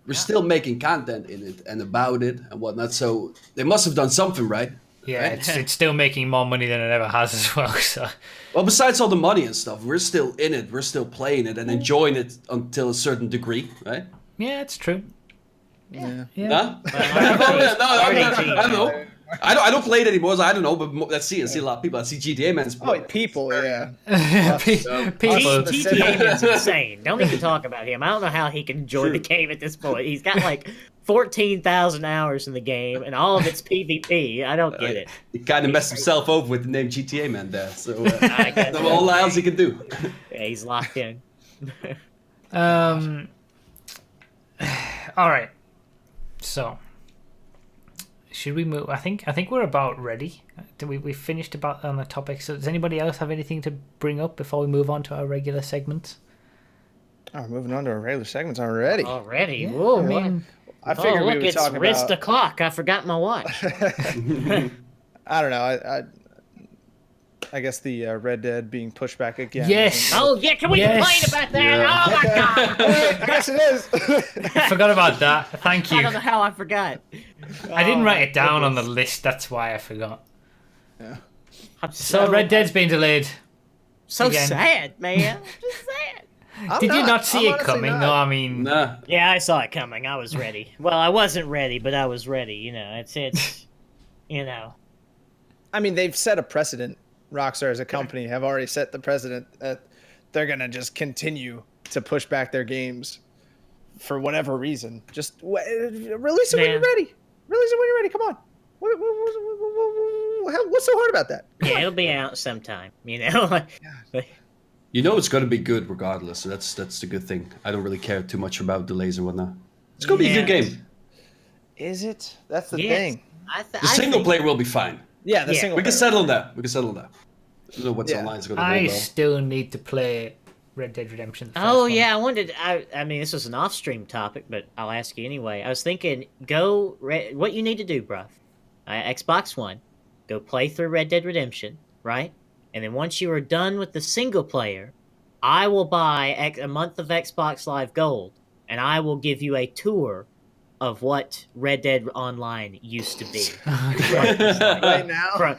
We're still making content in it and about it and whatnot. So they must have done something, right? Yeah, right? it's still making more money than it ever has as well. So. Well, besides all the money and stuff, we're still in it. We're still playing it and enjoying it until a certain degree, right? Yeah, it's true. Yeah. Huh? I don't know. I don't play it anymore, so I don't know. But let's see. I see a lot of people. I see GTA Man's. Oh, people, yeah. People. GTA Man's insane. Don't even talk about him. I don't know how he can enjoy the game at this point. He's got like 14,000 hours in the game, and all of it's PvP. I don't get it. He kind of messed himself over with the name GTA Man there. So all else he can do. Yeah, he's locked in. All right. So, should we move? I think we're about ready. We finished about on the topic. So, does anybody else have anything to bring up before we move on to our regular segments? Oh, moving on to our regular segments already. Already? Yeah, Whoa, I mean, I figured we would it's talk wrist about... o'clock. I forgot my watch. I don't know. I guess the Red Dead being pushed back again. Yes. Oh, yeah, can we complain about that? Yeah. Oh, my God. Yes, it is. I forgot about that. Thank you. I don't know how I forgot. I didn't write it down on the list. That's why I forgot. Yeah. I'm So Red Dead's been delayed. so again. sad, man. I'm just sad. Did you not see I'm it honestly coming? not. No, I mean, Nah. Yeah, I saw it coming. I was ready. Well, I wasn't ready, but I was ready. It's I mean, they've set a precedent. Rockstar as a company have already set the precedent that they're going to just continue to push back their games for whatever reason. Just release it when you're ready. Release it when you're ready. Come on. What's so hard about that? yeah, it'll be out sometime. You know it's going to be good regardless. So that's the good thing. I don't really care too much about delays and whatnot. It's going to be a good game. Is it? That's the Yes. thing. The single player will be fine. Yeah, the Yeah. single. We can player. settle on that. I don't know what's Yeah. online is going to I go well. still need to play Red Dead Redemption. The first Oh one. yeah, I mean, this was an off-stream topic, but I'll ask you anyway. I was thinking, what you need to do, bruh. Xbox One, go play through Red Dead Redemption, right? And then once you are done with the single player, I will buy a month of Xbox Live Gold, and I will give you a tour of what Red Dead Online used to be. Right now.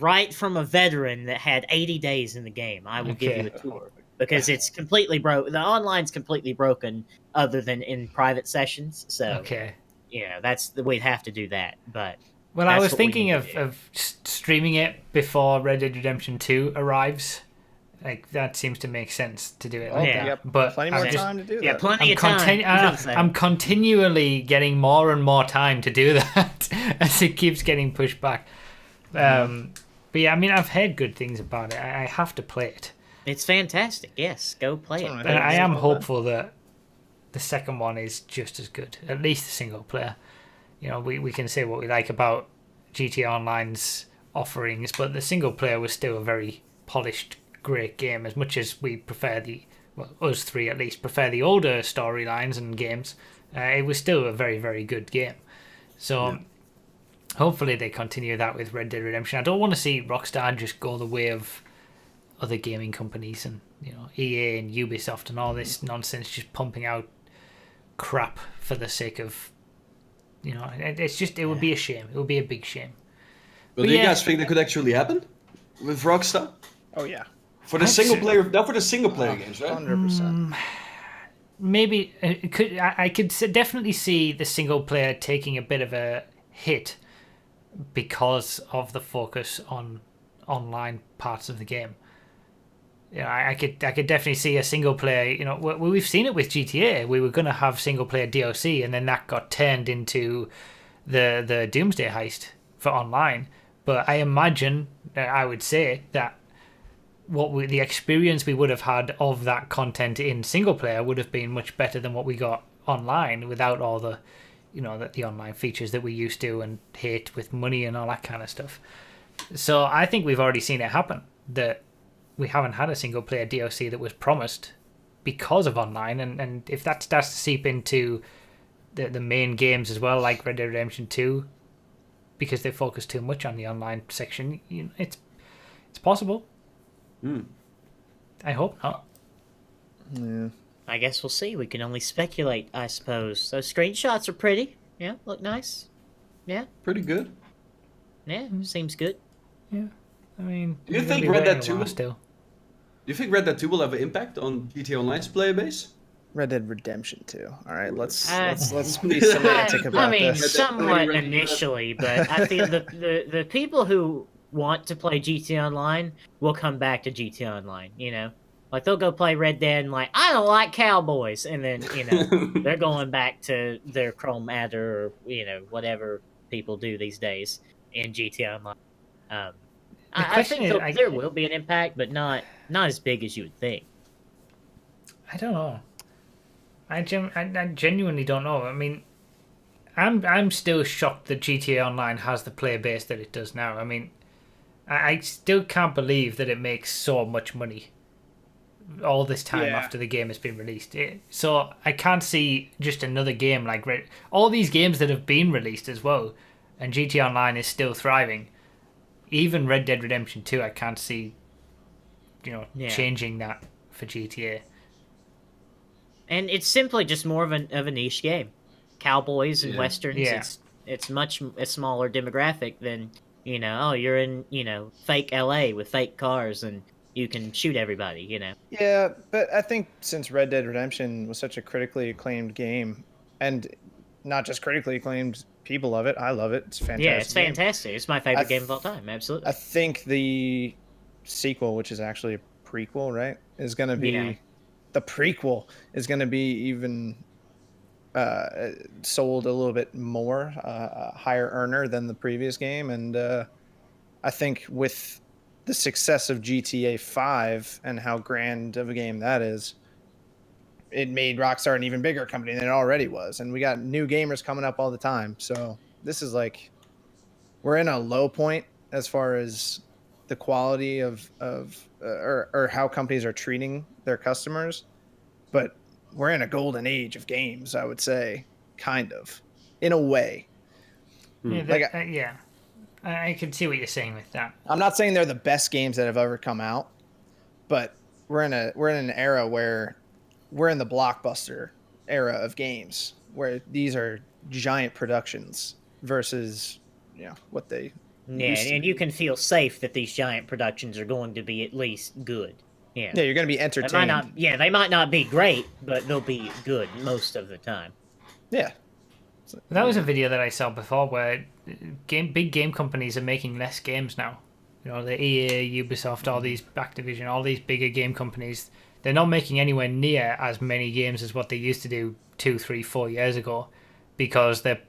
right from a veteran that had 80 days in the game. I will give you a tour because it's completely broke. The online's completely broken, other than in private sessions. So, Okay. We'd have to do that. But Well, I was what we thinking need to do. of streaming it before Red Dead Redemption 2 arrives. Like, that seems to make sense to do it like yeah. that. Yep. But Plenty more time to do that. Yeah, plenty I'm, of time. I'm continually getting more and more time to do that as it keeps getting pushed back. But yeah, I mean, I've heard good things about it. I have to play it. It's fantastic. Yes, go play it. That's But I am Yeah. hopeful that the second one is just as good, at least the single player. You know, we can say what we like about GTA Online's offerings, but the single player was still a very polished, great game. As much as we prefer us three at least prefer the older storylines and games, it was still a very, very good game. So hopefully they continue that with Red Dead Redemption. I don't want to see Rockstar just go the way of other gaming companies and EA and Ubisoft and all this nonsense, just pumping out crap for the sake of it's just, it would be a shame. It would be a big shame. But do you guys think that could actually happen with Rockstar? Oh yeah. For the single player, not for the single player games, right? 100%. Maybe it could. I could definitely see the single player taking a bit of a hit because of the focus on online parts of the game. I could definitely see a single player. We've seen it with GTA. We were going to have single player DLC, and then that got turned into the Doomsday Heist for online. But I imagine, I would say that the experience we would have had of that content in single player would have been much better than what we got online without all the the online features that we used to and hate with money and all that kind of stuff. So I think we've already seen it happen, that we haven't had a single player DLC that was promised because of online, and if that starts to seep into the main games as well, like Red Dead Redemption 2, because they focus too much on the online section, it's possible. I hope not. Yeah. I guess we'll see. We can only speculate, I suppose. Those screenshots are pretty. Yeah, look nice. Yeah, Pretty good. yeah, seems good. Yeah, I mean, Do you we're think gonna be Red Dead waiting a while 2 still? Do you think Red Dead 2 will have an impact on GTA Online's player base? Red Dead Redemption 2. All right, let's let's be semantic about I mean, this. somewhat initially, but I think the people who want to play GTA Online will come back to GTA Online. Like they'll go play Red Dead and I don't like cowboys, and then they're going back to their Chrome Adder or whatever people do these days in GTA Online. I think there will be an impact, but not as big as you would think. I don't know. I genuinely don't know. I mean, I'm still shocked that GTA Online has the player base that it does now. I mean, I still can't believe that it makes so much money all this time after the game has been released. So I can't see just another game like all these games that have been released as well, and GTA Online is still thriving. Even Red Dead Redemption 2, I can't see, changing that for GTA. And it's simply just more of a niche game. Cowboys and westerns. Yeah. It's much a smaller demographic than you're in fake LA with fake cars and you can shoot everybody. Yeah, but I think since Red Dead Redemption was such a critically acclaimed game, and not just critically acclaimed, people love it. I love it. It's fantastic. Yeah, it's fantastic. It's my favorite game of all time. Absolutely. I think the sequel, which is actually a prequel, right, is going to be the prequel is going to be even sold a little bit more, a higher earner than the previous game, and I think with the success of GTA 5 and how grand of a game that is, it made Rockstar an even bigger company than it already was. And we got new gamers coming up all the time. So this is like, we're in a low point as far as the quality or how companies are treating their customers. But we're in a golden age of games, I would say, kind of, in a way. Yeah, I can see what you're saying with that. I'm not saying they're the best games that have ever come out, but we're in an era where we're in the blockbuster era of games, where these are giant productions versus what they and you can feel safe that these giant productions are going to be at least good. Yeah, you're going to be entertained. They might not be great, but they'll be good most of the time. Yeah. That was a video that I saw before where big game companies are making less games now. The EA, Ubisoft, all these Activision, all these bigger game companies, they're not making anywhere near as many games as what they used to do 2, 3, 4 years ago, because they're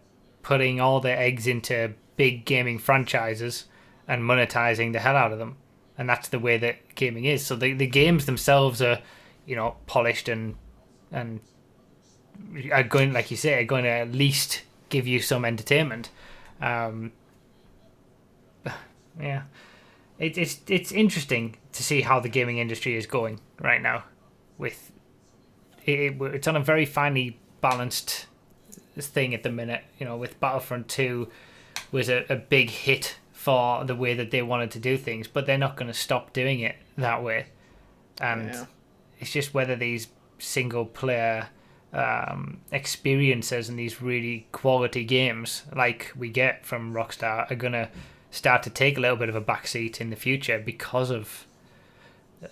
putting all their eggs into big gaming franchises and monetizing the hell out of them. And that's the way that gaming is. So the games themselves are, polished and are going, like you say, are going to at least give you some entertainment. Yeah, it's interesting to see how the gaming industry is going right now. With it's on a very finely balanced thing at the minute. With Battlefront 2 was a big hit for the way that they wanted to do things, but they're not going to stop doing it that way. And it's just whether these single player experiences and these really quality games like we get from Rockstar are going to start to take a little bit of a backseat in the future because of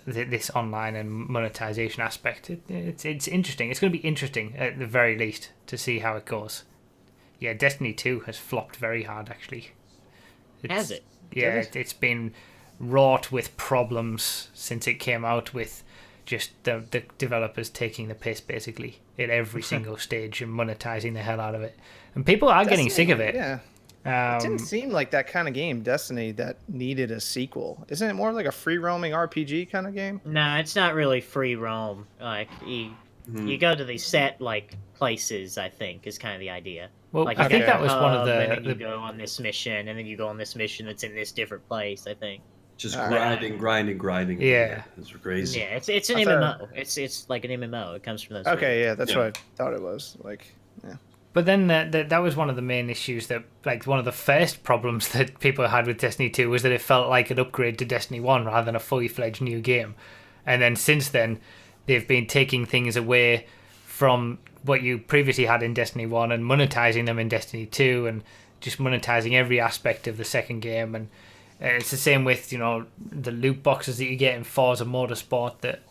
this online and monetization aspect. It's interesting. It's going to be interesting at the very least to see how it goes. Yeah, Destiny 2 has flopped very hard, actually. Has it? Yeah, it's been wrought with problems since it came out, with just the developers taking the piss basically at every single stage and monetizing the hell out of it, and people are getting sick of it. Yeah, it didn't seem like that kind of game, Destiny, that needed a sequel. Isn't it more like a free roaming RPG kind of game? No, it's not really free roam. Like you go to these set places, I think, is kind of the idea. Well, I think that was one of and then you go on this mission, and then you go on this mission that's in this different place, I think. Just grinding. Yeah, it's crazy. Yeah, it's an MMO. It's like an MMO. It comes from those. Okay, yeah, that's what I thought it was. But then that was one of the main issues, that one of the first problems that people had with Destiny 2 was that it felt like an upgrade to Destiny 1 rather than a fully fledged new game. And then since then, they've been taking things away from what you previously had in Destiny 1 and monetizing them in Destiny 2 and just monetizing every aspect of the second game. And it's the same with, the loot boxes that you get in Forza Motorsport, that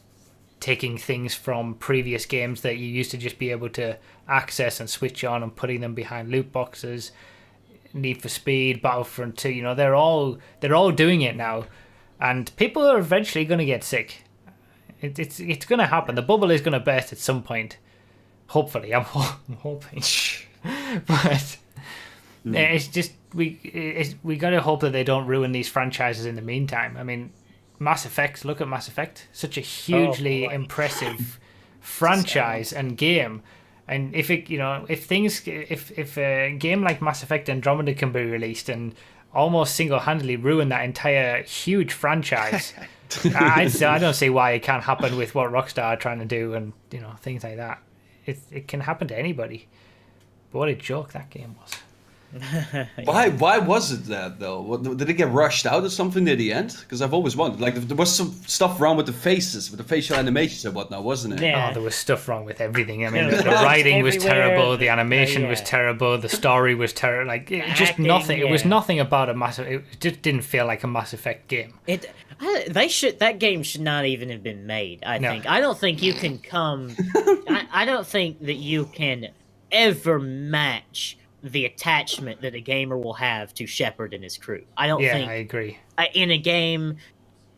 taking things from previous games that you used to just be able to access and switch on and putting them behind loot boxes. Need for Speed, Battlefront 2, they're all doing it now, and people are eventually going to get sick. It's going to happen. The bubble is going to burst at some point. Hopefully, I'm hoping. But it's just we got to hope that they don't ruin these franchises in the meantime. I mean, Mass Effect. Look at Mass Effect. Such a hugely impressive franchise and game. And if a game like Mass Effect Andromeda can be released and almost single-handedly ruin that entire huge franchise, I don't see why it can't happen with what Rockstar are trying to do and things like that. It can happen to anybody. But what a joke that game was. Why was it that though? Did it get rushed out or something near the end? Because I've always wondered. There was some stuff wrong with the faces, with the facial animations and whatnot, wasn't it? Yeah. Oh, there was stuff wrong with everything. I mean, the writing was terrible, the animation was terrible, the story was terrible. Just nothing. It was nothing about a Mass. It just didn't feel like a Mass Effect game. That game should not even have been made. I think. I don't think you can come. I don't think that you can ever match the attachment that a gamer will have to Shepard and his crew. I don't think. Yeah, I agree. In a game,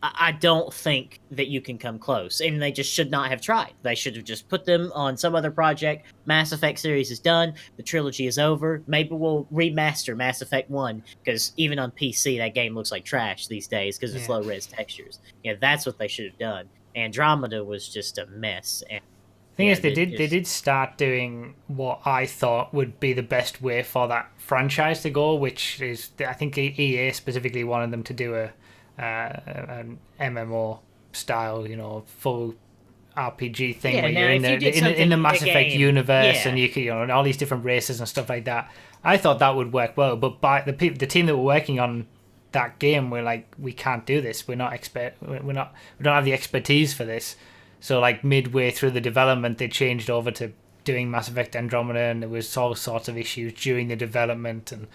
I don't think that you can come close, and they just should not have tried. They should have just put them on some other project. Mass Effect series is done. The trilogy is over. Maybe we'll remaster Mass Effect 1, because even on PC, that game looks like trash these days because it's low-res textures. Yeah, that's what they should have done. Andromeda was just a mess. And thing is, they did start doing what I thought would be the best way for that franchise to go, which is, I think EA specifically wanted them to do an MMO style, full RPG thing where you're in the Mass Effect universe, and you can, and all these different races and stuff like that. I thought that would work well, but by the team that were working on that game were like, we can't do this. We don't have the expertise for this. So like midway through the development, they changed over to doing Mass Effect Andromeda, and there was all sorts of issues during the development, and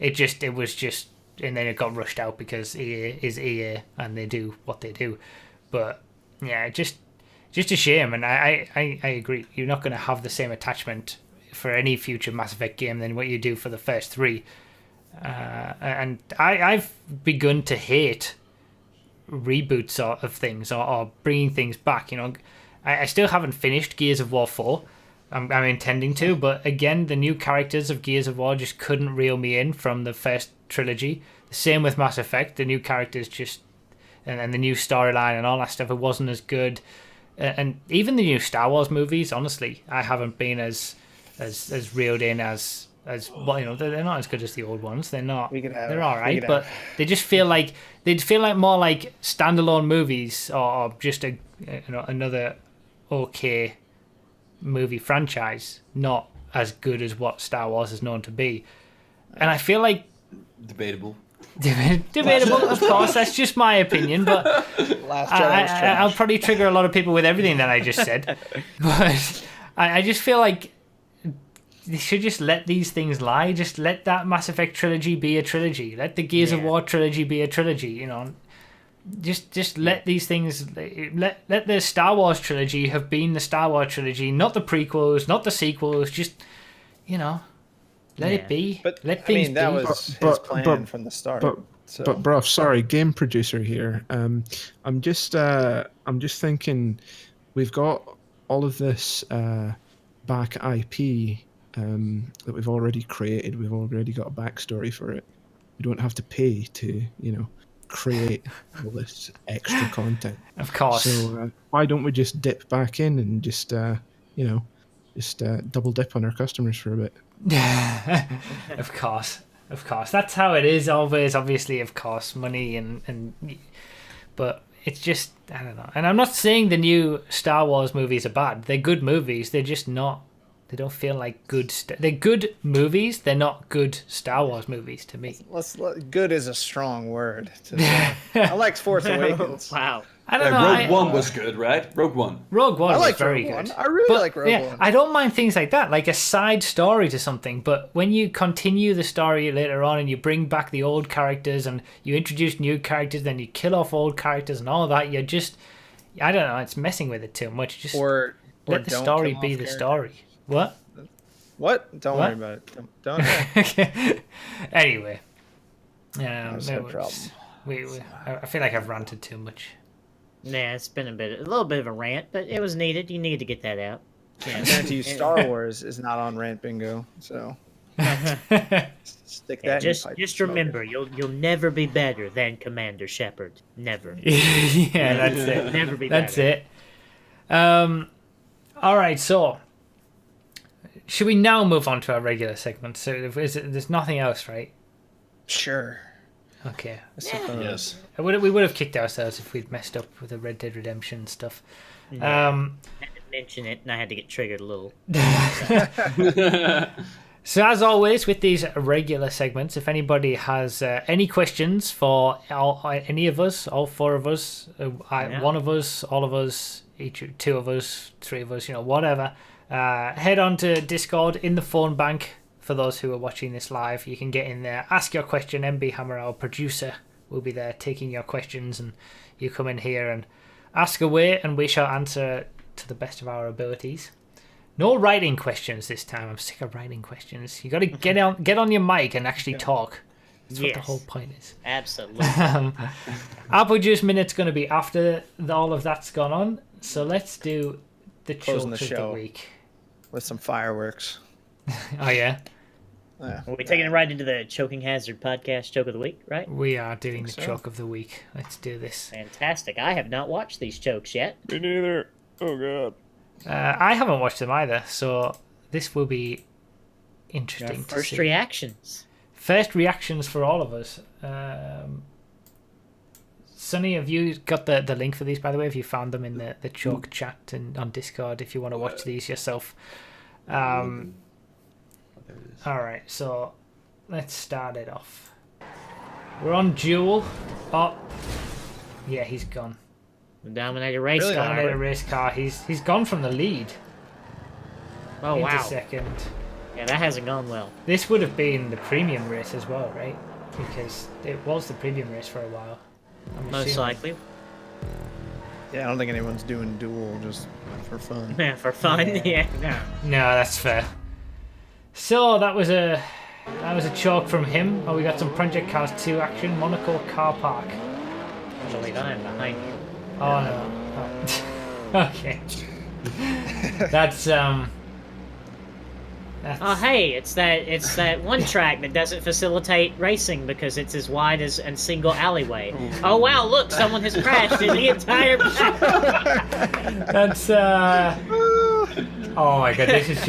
it was just, and then it got rushed out because EA is EA and they do what they do. But yeah, just a shame, and I agree. You're not going to have the same attachment for any future Mass Effect game than what you do for the first three. And I've begun to hate reboots of things or bringing things back. I still haven't finished Gears of War 4. I'm intending to, but again, the new characters of Gears of War just couldn't reel me in from the first trilogy. The same with Mass Effect. The new characters just, and the new storyline and all that stuff, it wasn't as good. And even the new Star Wars movies, honestly, I haven't been as reeled in as well. They're not as good as the old ones. They're not. They're all right, but they just feel like more like standalone movies or just another okay movie franchise, not as good as what Star Wars is known to be. And I feel like debatable, of course. That's just my opinion, but I'll probably trigger a lot of people with everything that I just said. But I just feel like they should just let these things lie. Just let that Mass Effect trilogy be a trilogy. Let the Gears of War trilogy be a trilogy. Just let these things. Let the Star Wars trilogy have been the Star Wars trilogy, not the prequels, not the sequels. Just let it be. But let things that be. was his plan from the start. But bro, sorry, game producer here. I'm just thinking, we've got all of this back IP that we've already created. We've already got a backstory for it. We don't have to pay to, create all this extra content. Of course. So why don't we just dip back in and just double dip on our customers for a bit? Of course. That's how it is always. Obviously, of course, money but it's just, I don't know. And I'm not saying the new Star Wars movies are bad. They're good movies. They're just not. They don't feel like good. They're good movies. They're not good Star Wars movies to me. Good is a strong word. I like Force Awakens. Wow. I don't know. Rogue One was good, right? Rogue One was very good. I really like Rogue One. I don't mind things like that, like a side story to something. But when you continue the story later on and you bring back the old characters and you introduce new characters, then you kill off old characters and all that, you're just, I don't know, it's messing with it too much. Just let the story be the story. What? Don't worry about it. Don't. Anyway. That's no problem. I feel like I've ranted too much. Yeah, it's been a little bit of a rant, but it was needed. You needed to get that out. Yeah, I guarantee you Star Wars is not on rant bingo, so stick that. Just remember, you'll never be better than Commander Shepard. Never. Yeah, that's it. Never be better. That's it. All right, so should we now move on to our regular segment? So there's nothing else, right? Sure. Okay. Yes. We would have kicked ourselves if we'd messed up with the Red Dead Redemption stuff. I had to mention it, and I had to get triggered a little. So as always, with these regular segments, if anybody has any questions for any of us, all four of us, one of us, all of us, each two of us, three of us, whatever, head on to Discord in the phone bank. For those who are watching this live, you can get in there, ask your question. MB Hammer, our producer, will be there taking your questions, and you come in here and ask away, and we shall answer to the best of our abilities. No writing questions this time. I'm sick of writing questions. You got to get on your mic and actually talk. That's what the whole point is. Absolutely. Apple Juice Minute's going to be after all of that's gone on. So let's do the Closing chokes the of the show. week. With some fireworks. Oh, yeah? Yeah. We're taking it right into the Choking Hazard podcast choke of the week, right? We are doing the so. choke of the week. Let's do this. Fantastic. I have not watched these chokes yet. Me neither. Oh, God. I haven't watched them either, so this will be Our interesting to first see. reactions. First reactions for all of us. Sonny, have you got the link for these, by the way? Have you found them in the choke chat and on Discord if you want to watch these yourself? All right, so let's start it off. We're on Duel. Oh, yeah, he's gone. The Dominator race Really? car. Dominator race car. He's gone from the lead Oh, into wow. second. Yeah, that hasn't gone well. This would have been the premium race as well, right? Because it was the premium race for a while. I'm Most assuming. likely. Yeah, I don't think anyone's doing duel just for fun. Yeah, for fun. Yeah. Yeah, no. No, that's fair. So that was a choke from him. Oh, we got some Project Cars 2 action. Monaco car park. I believe I am behind you. Oh no. Oh. Okay. That's Oh, hey, it's that one track that doesn't facilitate racing because it's as wide as a single alleyway. Oh wow, look, someone has crashed in the entire. That's oh my god, this is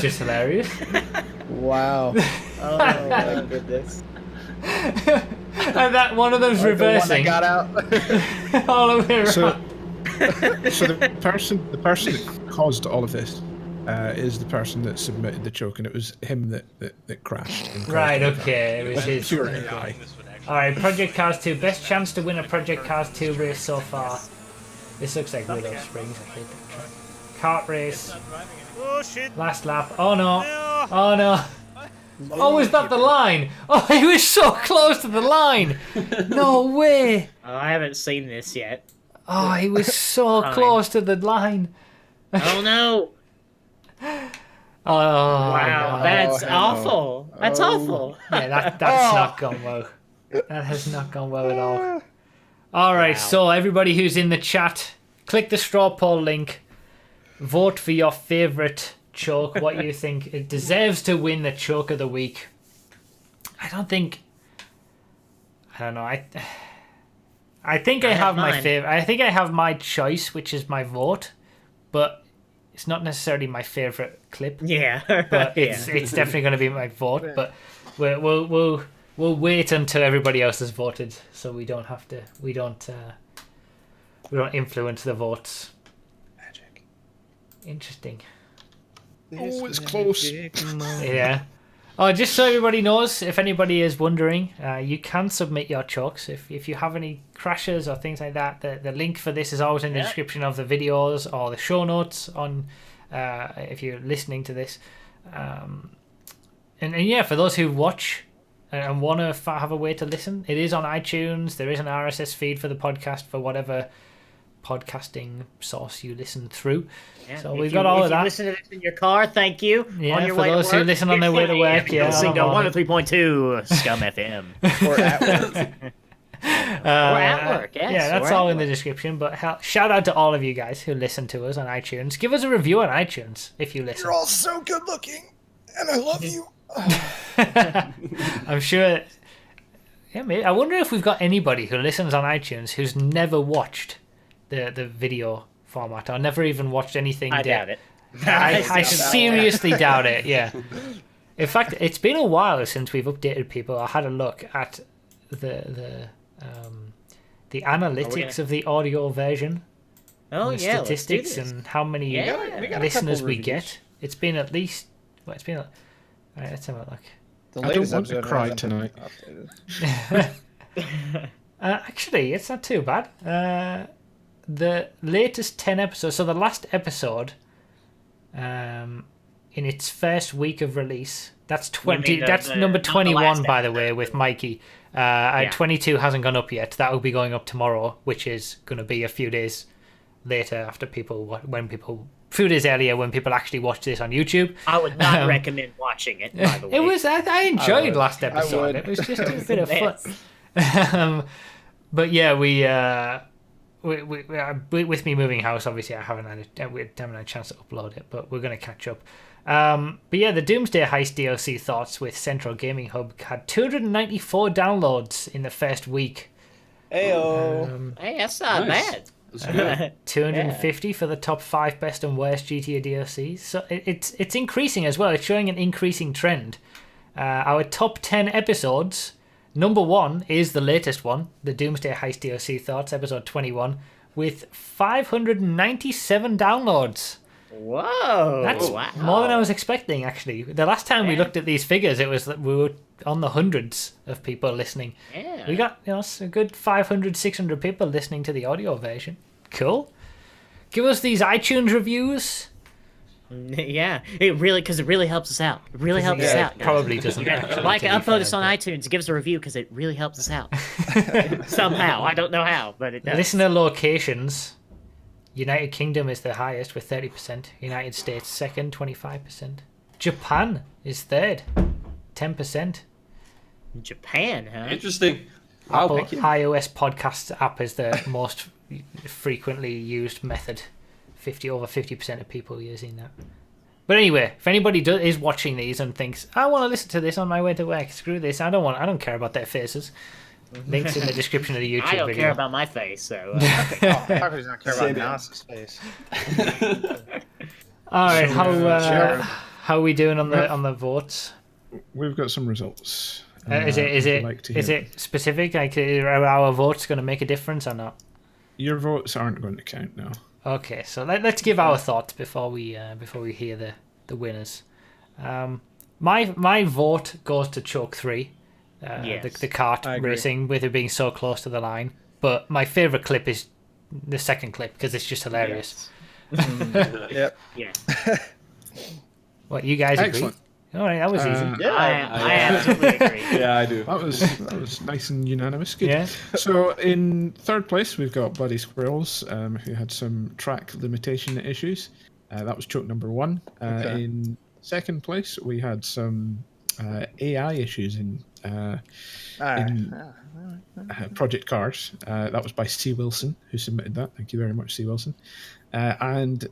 just hilarious. Wow. Oh my goodness. And that one of them's The one that reversing got out. all the way around. So the person that caused all of this is the person that submitted the choke, and it was him that crashed. and caused Right, all of that. okay, it was his. Pure Okay. AI. Alright, Project Cars 2. Best chance to win a Project Cars 2 race so far. This looks like Willow Springs, I hate that track. Kart race. Oh shit! Last lap. Oh no. Oh no. Oh, is that the line? Oh, he was so close to the line. No way. Oh, I haven't seen this yet. Oh, he was so Fine. close to the line. Oh no! Oh, Wow, no. that's hell no. awful. That's awful. Yeah, that's not gone well. That has not gone well at all. All right, Wow. so everybody who's in the chat, click the straw poll link. Vote for your favorite choke. What you think it deserves to win the choke of the week. I don't know. I think I have my mine. favorite. I think I have my choice, which is my vote, but it's not necessarily my favorite clip. Yeah. But yeah. it's definitely going to be my vote. But we'll wait until everybody else has voted, so we don't have to. We don't influence the votes. Magic. Interesting. Oh, it's close. Yeah. Oh, just so everybody knows, if anybody is wondering, you can submit your chokes if you have any crashes or things like that. The link for this is always in the description of the videos or the show notes on if you're listening to this. And yeah, for those who watch and want to have a way to listen, it is on iTunes. There is an RSS feed for the podcast for whatever podcasting source you listen through. Yeah, So if we've you- got all if of that. you listen to this in your car, thank you. Yeah, on your for way those to who work, listen on their way to work, yeah, listening to I'm on it. 103.2 Scum FM. Or at work. Or at work, yes. Yeah, that's or all at in the work. description. But shout out to all of you guys who listen to us on iTunes. Give us a review on iTunes if you listen. You're all so good looking, and I love you. I'm sure. Yeah, maybe. I wonder if we've got anybody who listens on iTunes who's never watched the video format or never even watched anything. I doubt it. I seriously doubt it. Yeah. In fact, it's been a while since we've updated people. I had a look at the analytics of the audio version, Oh and the yeah, let's do statistics, this. and how many Yeah. We got a listeners couple we reviews. get. It's been at least. Well, it's been. All right, let's have a look. The I don't latest want to episode cry hasn't been tonight. updated. Actually, it's not too bad. The latest 10 episodes. So the last episode, in its first week of release, that's 20. mean That's the- number not the 21, last by the way, with Mikey. 22 hasn't gone up yet. That will be going up tomorrow, which is going to be a few days later after when people few days earlier when people actually watch this on YouTube. I would not recommend watching it, by the way. It was. I enjoyed last I episode. would. It was just a bit of fun. But yeah, we with me moving house, obviously I haven't had a chance to upload it, but we're gonna catch up. But yeah, the Doomsday Heist DLC thoughts with Central Gaming Hub had 294 downloads in the first week. Ayo. Hey, that's not bad. That's good. 250 for the top 5 best and worst GTA DLCs. So it's increasing as well. It's showing an increasing trend. Our top 10 episodes, number 1 is the latest one, the Doomsday Heist DLC Thoughts, episode 21, with 597 downloads. Whoa. That's more than I was expecting, actually. The last time we looked at these figures, it was that we were on the hundreds of people listening. Yeah. We got a good 500, 600 people listening to the audio version. Cool. Give us these iTunes reviews. Yeah, it really helps us out. It really helps us out. Guys. Probably doesn't. Actually, Like, to be upload fair, us on iTunes. Give us a review because it really helps us out. Somehow. I don't know how, but it does. Listener locations. United Kingdom is the highest with 30%. United States second, 25%. Japan is third, 10%. Japan, huh? Interesting. Apple Wow. iOS podcast app is the most frequently used method. Over 50% of people using that. But anyway, if anybody is watching these and thinks, I want to listen to this on my way to work, screw this, I don't care about their faces. Links in the description of the YouTube I don't video. care about my face, so... How could he not care Same about here. Nas's face? All right, Sure. how are we doing on the votes? We've got some results. Is would like to hear them. it specific? Like, are our votes going to make a difference or not? Your votes aren't going to count now. Okay, so let's give our thoughts before we hear the winners. My vote goes to Choke 3, Yes. the kart I agree. racing with it being so close to the line. But my favourite clip is the second clip because it's just hilarious. Yep. Yeah. What, you guys agree? Excellent. All right, that was easy. Yeah. I absolutely agree. Yeah, I do. That was nice and unanimous. Good. Yeah. So in third place, we've got Bloody Squirrels, who had some track limitation issues. That was choke number 1. Okay. In second place, we had some AI issues in Project Cars. That was by C. Wilson, who submitted that. Thank you very much, C. Wilson. And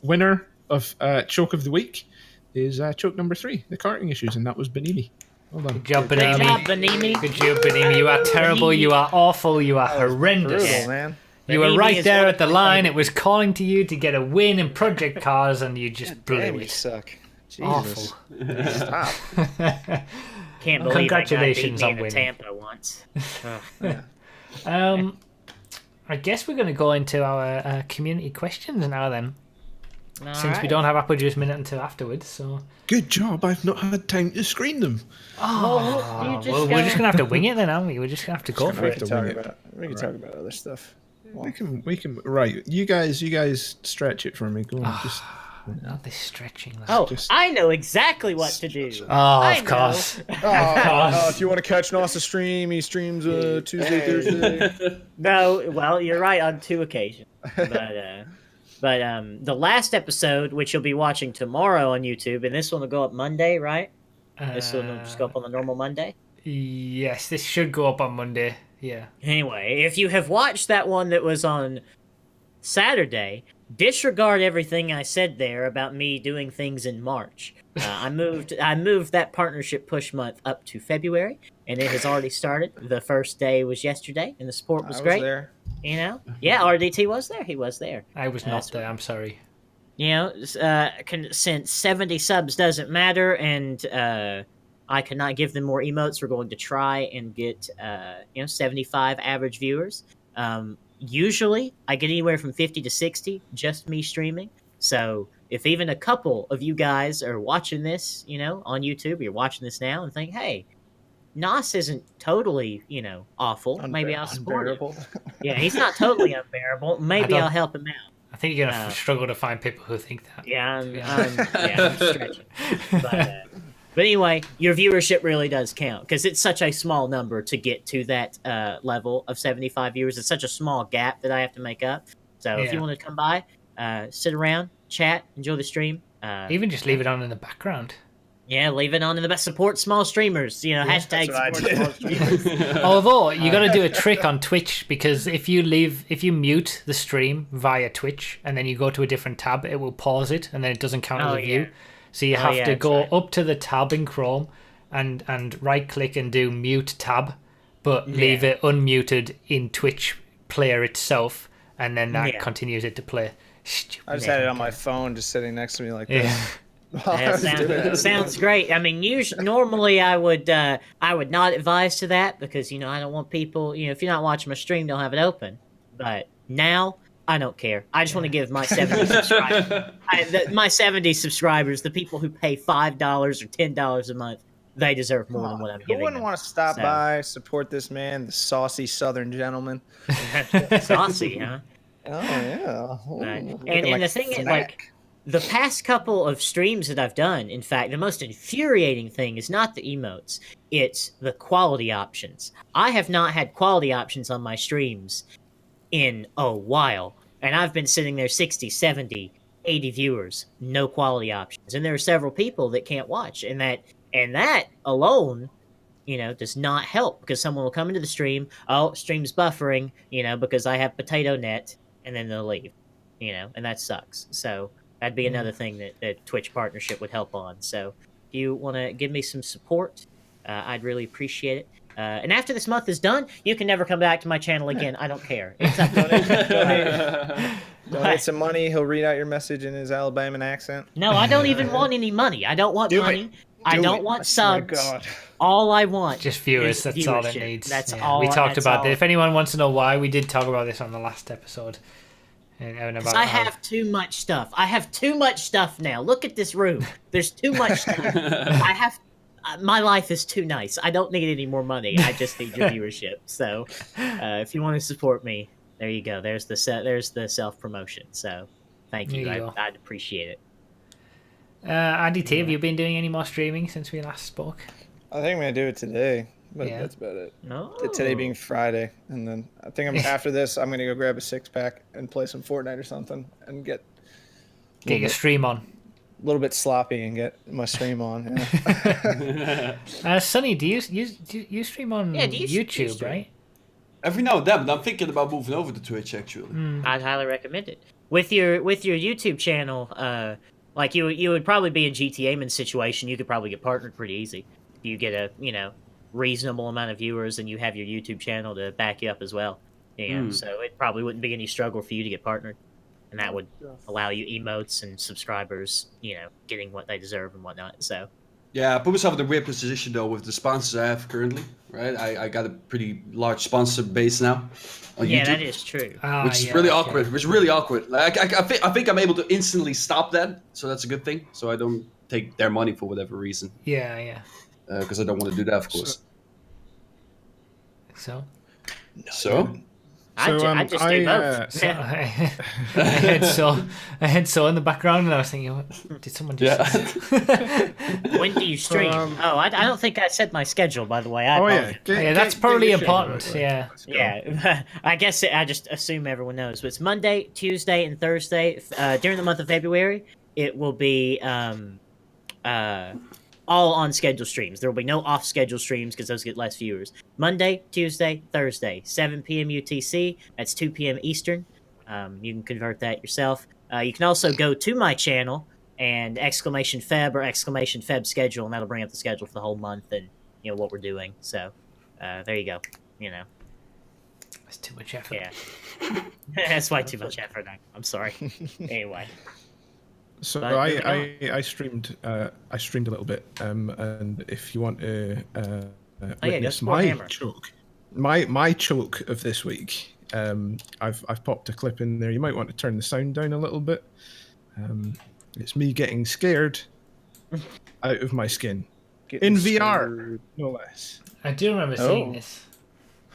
winner of choke of the week is choke number 3, the karting issues, and that was Benimi. Well done. Good job, Good job, Benimi. Benimi. Good job, Benimi. You are terrible. You are awful. You are horrendous. Brutal, man. You were Benimi right is there one at the of my line. It favorites. was calling to you to get a win in Project Cars, and you just blew Damn, you it. suck. Jesus. Awful. Stop. Can't believe Congratulations that on guy beat me in winning. Tampa once. I guess we're going to go into our community questions now then, All since we right. don't have Apple Juice Minute until afterwards. So, Good job. I've not had time to screen them. You just well, we're gotta- just going to have to wing it then, aren't we? We're just going to have to go for We it. can talk about other stuff. We can. Right, you guys stretch it for me. Go on, just. Not this stretching. Lad. Oh, Just- I know exactly what to do. Oh, I of course. If you want to catch Nas's stream, he streams Tuesday, Thursday. No, well, you're right on 2 occasions. But the last episode, which you'll be watching tomorrow on YouTube, and this one will go up Monday, right? This one will just go up on the normal Monday. Yes, this should go up on Monday. Yeah. Anyway, if you have watched that one that was on Saturday, disregard everything I said there about me doing things in March. I moved that partnership push month up to February, and it has already started. The first day was yesterday, and the support was great. There. You know, yeah, RDT was there. He was there. I was not That's there. I'm sorry. You know, since 70 subs doesn't matter, and I cannot give them more emotes, we're going to try and get 75 average viewers. Usually, I get anywhere from 50 to 60, just me streaming. So if even a couple of you guys are watching this, on YouTube, you're watching this now and think, hey, Nos isn't totally, awful. Maybe I'll support him. Unbearable. Yeah, he's not totally unbearable. Maybe don't- I'll help him out. I think you're going to struggle to find people who think that. Yeah, I'm stretching. But anyway, your viewership really does count because it's such a small number to get to that level of 75 viewers. It's such a small gap that I have to make up. So if you want to come by, sit around, chat, enjoy the stream. Even just leave it on in the background. Yeah, leave it on in the best. Support small streamers. Hashtag support small streamers. Although you got to do a trick on Twitch, because if you mute the stream via Twitch and then you go to a different tab, it will pause it and then it doesn't count as a view. So you have to go up to the tab in Chrome and right click and do mute tab, but leave it unmuted in Twitch player itself, and then that continues it to play. Stupid. I just had it on my phone, just sitting next to me like this. Sounds great. I mean, normally I would not advise to that, because I don't want people. If you're not watching my stream, don't have it open. But now I don't care. I just want to give my 70 subscribers, my 70 subscribers, the people who pay $5 or $10 a month, they deserve more than what I'm giving. Who wouldn't want to stop by, support this man, the saucy Southern gentleman? Saucy, huh? Oh yeah. And the thing is, like, the past couple of streams that I've done, in fact, the most infuriating thing is not the emotes, it's the quality options. I have not had quality options on my streams in a while, and I've been sitting there 60, 70, 80 viewers, no quality options. And there are several people that can't watch, and that alone, does not help, because someone will come into the stream, stream's buffering, because I have potato net, and then they'll leave, and that sucks. So that'd be another thing that Twitch partnership would help on. So if you want to give me some support, I'd really appreciate it. And after this month is done, you can never come back to my channel again. I don't care. Donate some money. He'll read out your message in his Alabama accent. No, I don't even want any money. I don't want money. I don't want subs. All I want just viewers. That's all it needs. That's all. We talked about this. If anyone wants to know why, we did talk about this on the last episode. I have too much stuff. I have too much stuff now. Look at this room. There's too much stuff. My life is too nice. I don't need any more money. I just need your viewership. So, if you want to support me, there you go. There's the self promotion. So, thank you. I'd appreciate it. Andy T, have you been doing any more streaming since we last spoke? I think I'm gonna do it today, but that's about it. No. Today being Friday, and then I think after this, I'm gonna go grab a 6-pack and play some Fortnite or something, and get your stream on. A little bit sloppy and get my stream on. Yeah. Sonny, do you stream on YouTube, right? Every now and then, but I'm thinking about moving over to Twitch actually. I'd highly recommend it. With your YouTube channel, like you would probably be in GTA Man's situation. You could probably get partnered pretty easy. You get a reasonable amount of viewers, and you have your YouTube channel to back you up as well. So it probably wouldn't be any struggle for you to get partnered. And that would allow you emotes and subscribers, getting what they deserve and whatnot. So, yeah, I put myself in a weird position though with the sponsors I have currently. Right, I got a pretty large sponsor base now on YouTube. That is true. Which is really awkward. Which is really awkward. Like I think I'm able to instantly stop that, so that's a good thing. So I don't take their money for whatever reason. Yeah. Because I don't want to do that, of course. So. I just do both. I had so in the background, and I was thinking, what, did someone just say? When do you stream? I don't think I said my schedule, by the way. That's probably important. Yeah. I guess I just assume everyone knows. But it's Monday, Tuesday, and Thursday. During the month of February, it will be all on schedule streams. There will be no off schedule streams because those get less viewers. Monday, Tuesday, Thursday, 7 p.m. UTC. That's 2 p.m. Eastern. You can convert that yourself. You can also go to my channel and !Feb or !Feb schedule, and that'll bring up the schedule for the whole month and what we're doing. So there you go. That's too much effort. Yeah, that's way too much effort. I'm sorry. Anyway. So I streamed a little bit, and if you want to witness my choke of this week, I've popped a clip in there. You might want to turn the sound down a little bit. It's me getting scared out of my skin in VR, no less. I do remember seeing this.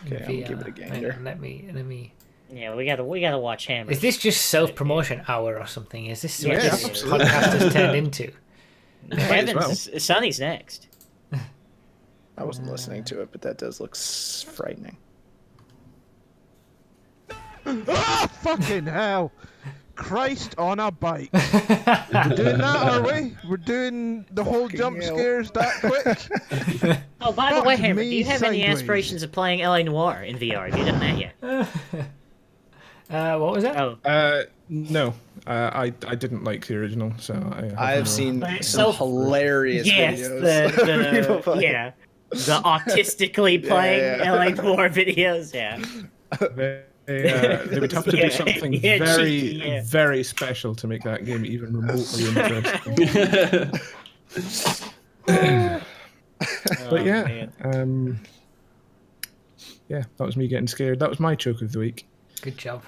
Okay, I'm gonna give it a gander. Let me. Yeah, we gotta watch Hammer. Is this just self-promotion hour or something? Is this what this podcast has turned into? Sonny's next. I wasn't listening to it, but that does look frightening. Ah, fucking hell! Christ on a bike. We're doing that, are we? We're doing the whole jump scares that quick? Oh, by the Fuck way, Hammer, do me you have any sideways. aspirations of playing LA Noire in VR? Have you done that yet? What was that? Oh, No, I didn't like the original, so I have seen It's some so- hilarious yes, videos. People the playing. yeah, the autistically playing yeah. LA Noire videos. Yeah. They would have to do something Yeah, very, cheeky, yeah. very special to make that game even remotely interesting. But yeah, man. yeah, that was me getting scared. That was my choke of the week. Good job.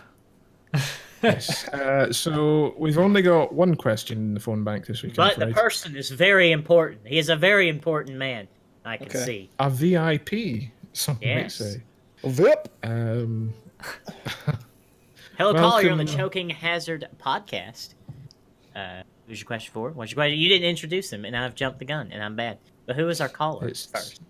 Yes. So we've only got one question in the phone bank this week. I'm But the afraid. person is very important. He is a very important man. I can Okay. see. A VIP, some might Yes. say. Vip. Hello, caller. You're on the Welcome. Choking Hazard podcast. Who's your question for? What's your question? You didn't introduce him, and I've jumped the gun, and I'm bad. But who is our caller It's first?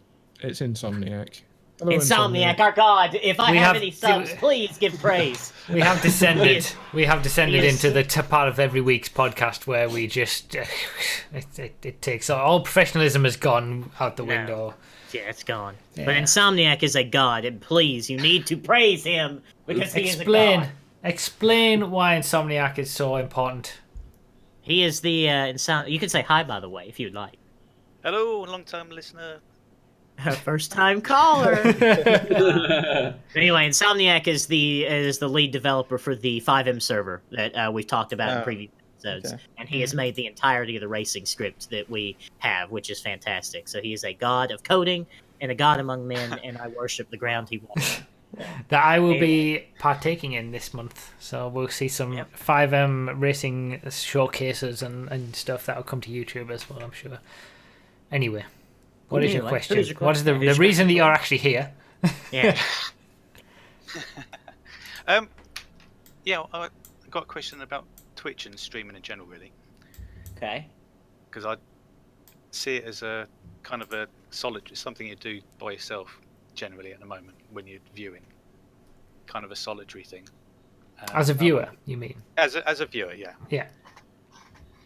it's Insomniac. Hello, Insomniac, our god. If I We have have any subs, please give praise. We have descended. Yes. We have descended Yes. into the part of every week's podcast where we just it takes all professionalism has gone out the No. window. Yeah, it's gone. Yeah. But Insomniac is a god, and please, you need to praise him because he is a god. Explain why Insomniac is so important. He is the You can say hi, by the way, if you'd like. Hello, long-time listener. First time caller. Anyway, Insomniac is the lead developer for the 5M server that we've talked about in previous episodes, okay. and he has made the entirety of the racing script that we have, which is fantastic. So he is a god of coding and a god among men, and I worship the ground he walks. That I will be partaking in this month. So we'll see some 5M racing showcases and stuff that will come to YouTube as well, I'm sure. Anyway, what is your Anyway, question? who's your What is the question? reason that you're actually here? Yeah. Yeah, I got a question about Twitch and streaming in general, really, Okay. because I see it as a kind of a something you do by yourself generally at the moment when you're viewing, kind of a solitary thing. As a viewer, you mean? As a viewer, yeah. Yeah.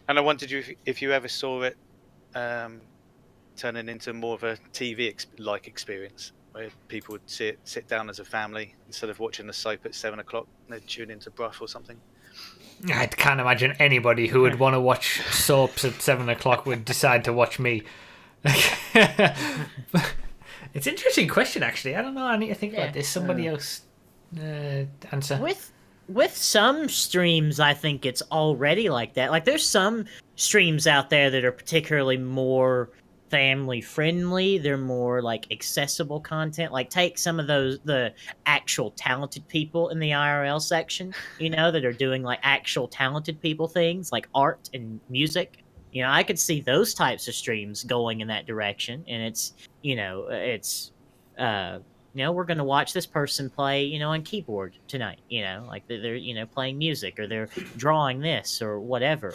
And I wondered if you ever saw it turning into more of a TV-like experience, where people would sit down as a family instead of watching the soap at 7 o'clock. They'd tune into Bruff or something. I can't imagine anybody who would want to watch soaps at 7 o'clock would decide to watch me. It's an interesting question, actually. I don't know. I need to think about this. Somebody else answer. With some streams, I think it's already like that. Like, there's some streams out there that are particularly more family friendly. They're more like accessible content. Like, take some of the actual talented people in the IRL section, that are doing like actual talented people things like art and music. I could see those types of streams going in that direction, and it's we're going to watch this person play, on keyboard tonight, like they're playing music or they're drawing this or whatever.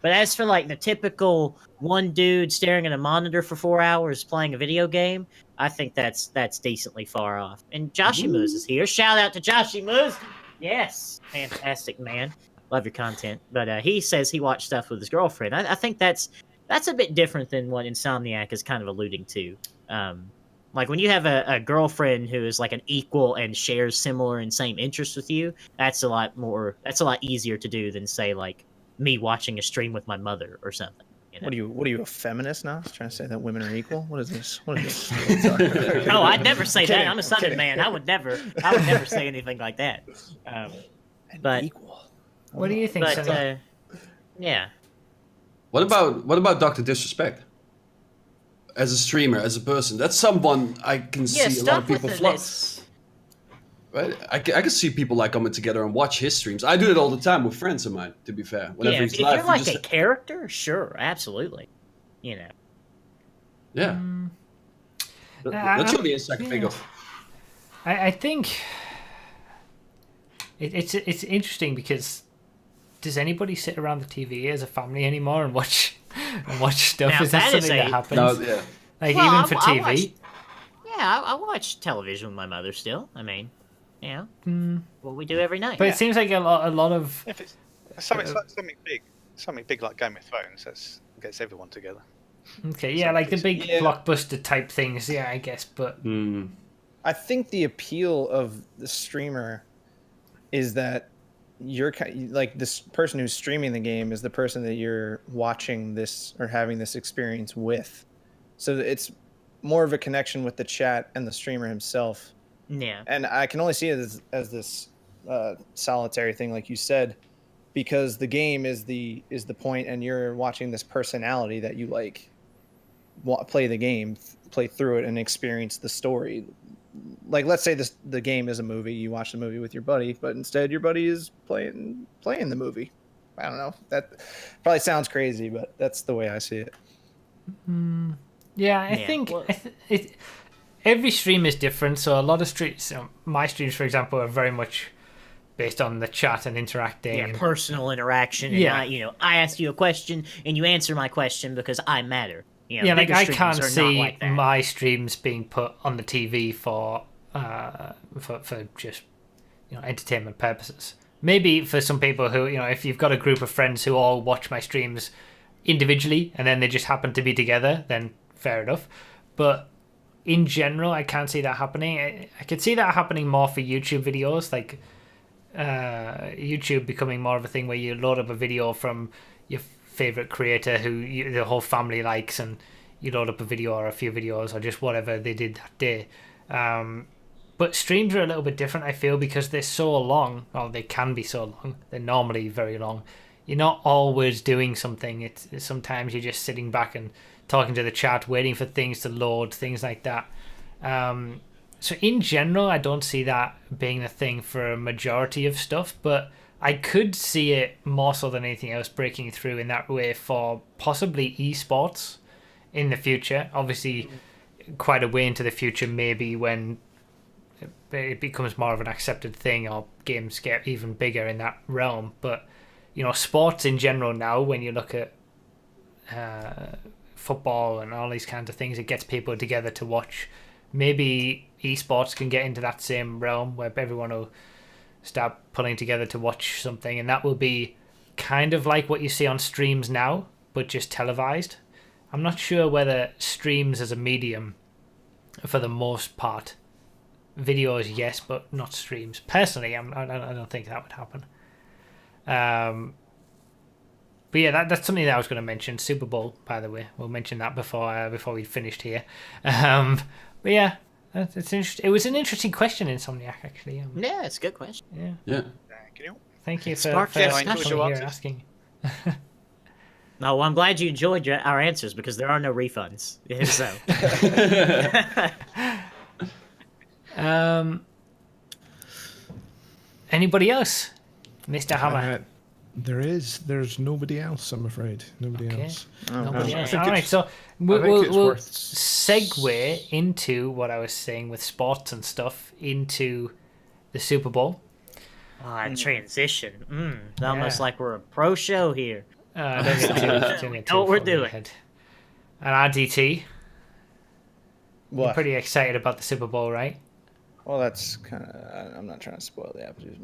But as for like the typical one dude staring at a monitor for 4 hours playing a video game, I think that's decently far off. And Joshy Moose is here. Shout out to Joshy Moose. Yes. Fantastic, man. Love your content. But he says he watched stuff with his girlfriend. I think that's a bit different than what Insomniac is kind of alluding to. Like when you have a girlfriend who is like an equal and shares similar and same interests with you, that's a lot easier to do than say like me watching a stream with my mother or something. What are you, a feminist now? Trying to say that women are equal? What is this? No, I'd never say that. I'm a Southern man. I would never say anything like that. But equal. What do you think, Sonny? Yeah. What about Dr. Disrespect? As a streamer, as a person, that's someone I can see a lot of people flock. Right? I can see people like coming together and watch his streams. I do it all the time with friends of mine, to be fair. Whenever If he's live, you're like a character, sure, absolutely. Yeah. Mm. That's the only insight I can think of. I think it's interesting because does anybody sit around the TV as a family anymore and watch stuff? Now, is that that something is that happens? No, yeah. Like Well, even for TV? I watch television with my mother still. I mean, what we do every night. But it seems like a lot of If it's something big like Game of Thrones, that gets everyone together. okay, yeah, like the big blockbuster type things, yeah, I guess. But I think the appeal of the streamer is that you're like this person who's streaming the game is the person that you're watching this or having this experience with. So it's more of a connection with the chat and the streamer himself. Yeah. And I can only see it as this solitary thing, like you said, because the game is the point, and you're watching this personality that you like play the game, play through it, and experience the story. Like, let's say the game is a movie, you watch the movie with your buddy, but instead your buddy is playing the movie. I don't know. That probably sounds crazy, but that's the way I see it. yeah, I think every stream is different. So a lot of streams, my streams, for example, are very much based on the chat and interacting. Yeah, personal interaction. And I ask you a question and you answer my question because I matter. Like I can't see my streams being put on the TV for just entertainment purposes. Maybe for some people who if you've got a group of friends who all watch my streams individually and then they just happen to be together, then fair enough. But in general, I can't see that happening. I could see that happening more for YouTube videos, like YouTube becoming more of a thing where you load up a video from your favorite creator who the whole family likes, and you load up a video or a few videos or just whatever they did that day. But streams are a little bit different, I feel, because they're so long, or they can be so long. They're normally very long. You're not always doing something. It's sometimes you're just sitting back and talking to the chat, waiting for things to load, things like that. So in general, I don't see that being the thing for a majority of stuff, but I could see it more so than anything else breaking through in that way for possibly esports in the future. Obviously, quite a way into the future, maybe when it becomes more of an accepted thing or games get even bigger in that realm. But, sports in general now, when you look at football and all these kinds of things, it gets people together to watch. Maybe esports can get into that same realm where everyone will start pulling together to watch something, and that will be kind of like what you see on streams now, but just televised. I'm not sure whether streams as a medium, for the most part, videos yes, but not streams. Personally, I don't think that would happen. But yeah, that's something that I was going to mention. Super Bowl, by the way, we'll mention that before we finished here. But yeah. It's interesting. It was an interesting question, Insomniac, actually. Yeah, it's a good question. Yeah. Thank you for asking. No, well, I'm glad you enjoyed our answers because there are no refunds. So. Anybody else? Mr. Hammer? There's nobody else, I'm afraid. Nobody else. Nobody else. All right, so we'll segue into what I was saying with sports and stuff into the Super Bowl. Transition. It's almost like we're a pro show here. Don't get too know what we're doing. And RDT, What? you're pretty excited about the Super Bowl, right? Well, that's kind of. I'm not trying to spoil the appetite.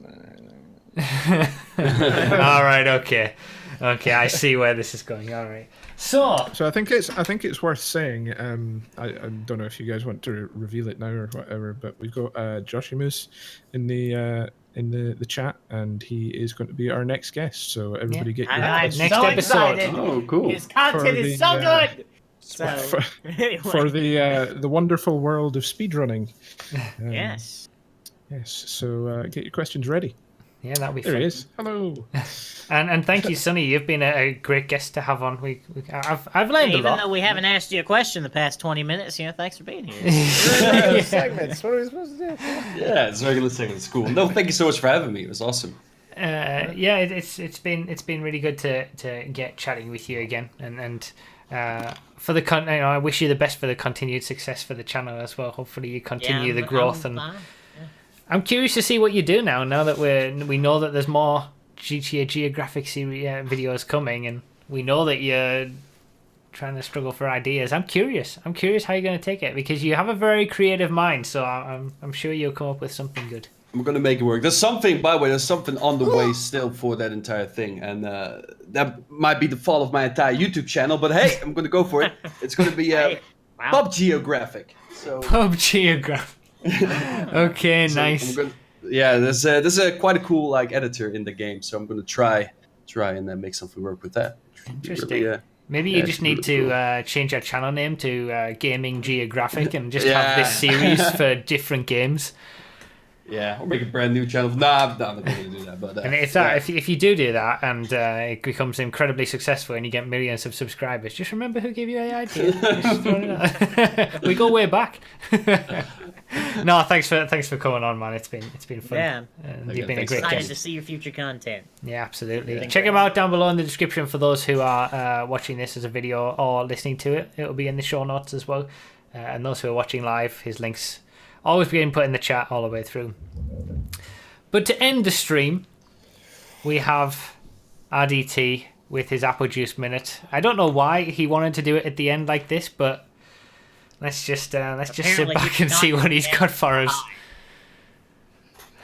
All right, okay, I see where this is going. All right, so I think it's worth saying. I don't know if you guys want to reveal it now or whatever, but we've got Joshimus in the chat, and he is going to be our next guest. So everybody get your next episode. Excited. Oh, cool. His content is so good. So, anyway. For the wonderful world of speedrunning. Yes. Yes. So get your questions ready. Yeah, that'll be there fun. He is. Hello. And thank you, Sonny. You've been a great guest to have on. I've learned a lot. Even though we haven't asked you a question the past 20 minutes, thanks for being here. Segments. What are we supposed to do? Yeah, it's regular segments. Cool. No, thank you so much for having me. It was awesome. Yeah, it's been really good to get chatting with you again, and for the I wish you the best for the continued success for the channel as well. Hopefully you continue the growth, and I'm curious to see what you do now that we know that there's more GTA Geographic series videos coming, and we know that you're trying to struggle for ideas. I'm curious how you're going to take it, because you have a very creative mind, so I'm sure you'll come up with something good. I'm gonna make it work. There's something, by the way, there's something on the way still for that entire thing, and that might be the fall of my entire YouTube channel. But hey, I'm gonna go for it. It's gonna be Pub Geographic. So Pub Geographic. Okay, so nice. there's a quite a cool like editor in the game, so I'm gonna try and then make something work with that. Interesting. Really, Maybe you just need to change your channel name to Gaming Geographic and just have this series for different games. Yeah, or make a brand new channel. Nah, I'm not going to do that. But and if you do that and it becomes incredibly successful and you get millions of subscribers, just remember who gave you the idea. Just throw it out. We go way back. No, thanks for coming on, man. It's been fun. Yeah, and you've been a great excited guest. to see your future content. Yeah, absolutely. Check them out down below in the description for those who are watching this as a video or listening to it. It'll be in the show notes as well. And those who are watching live, his links always being put in the chat all the way through. But to end the stream, we have RDT with his apple juice minute. I don't know why he wanted to do it at the end like this, but let's just sit back and see what he's got for us.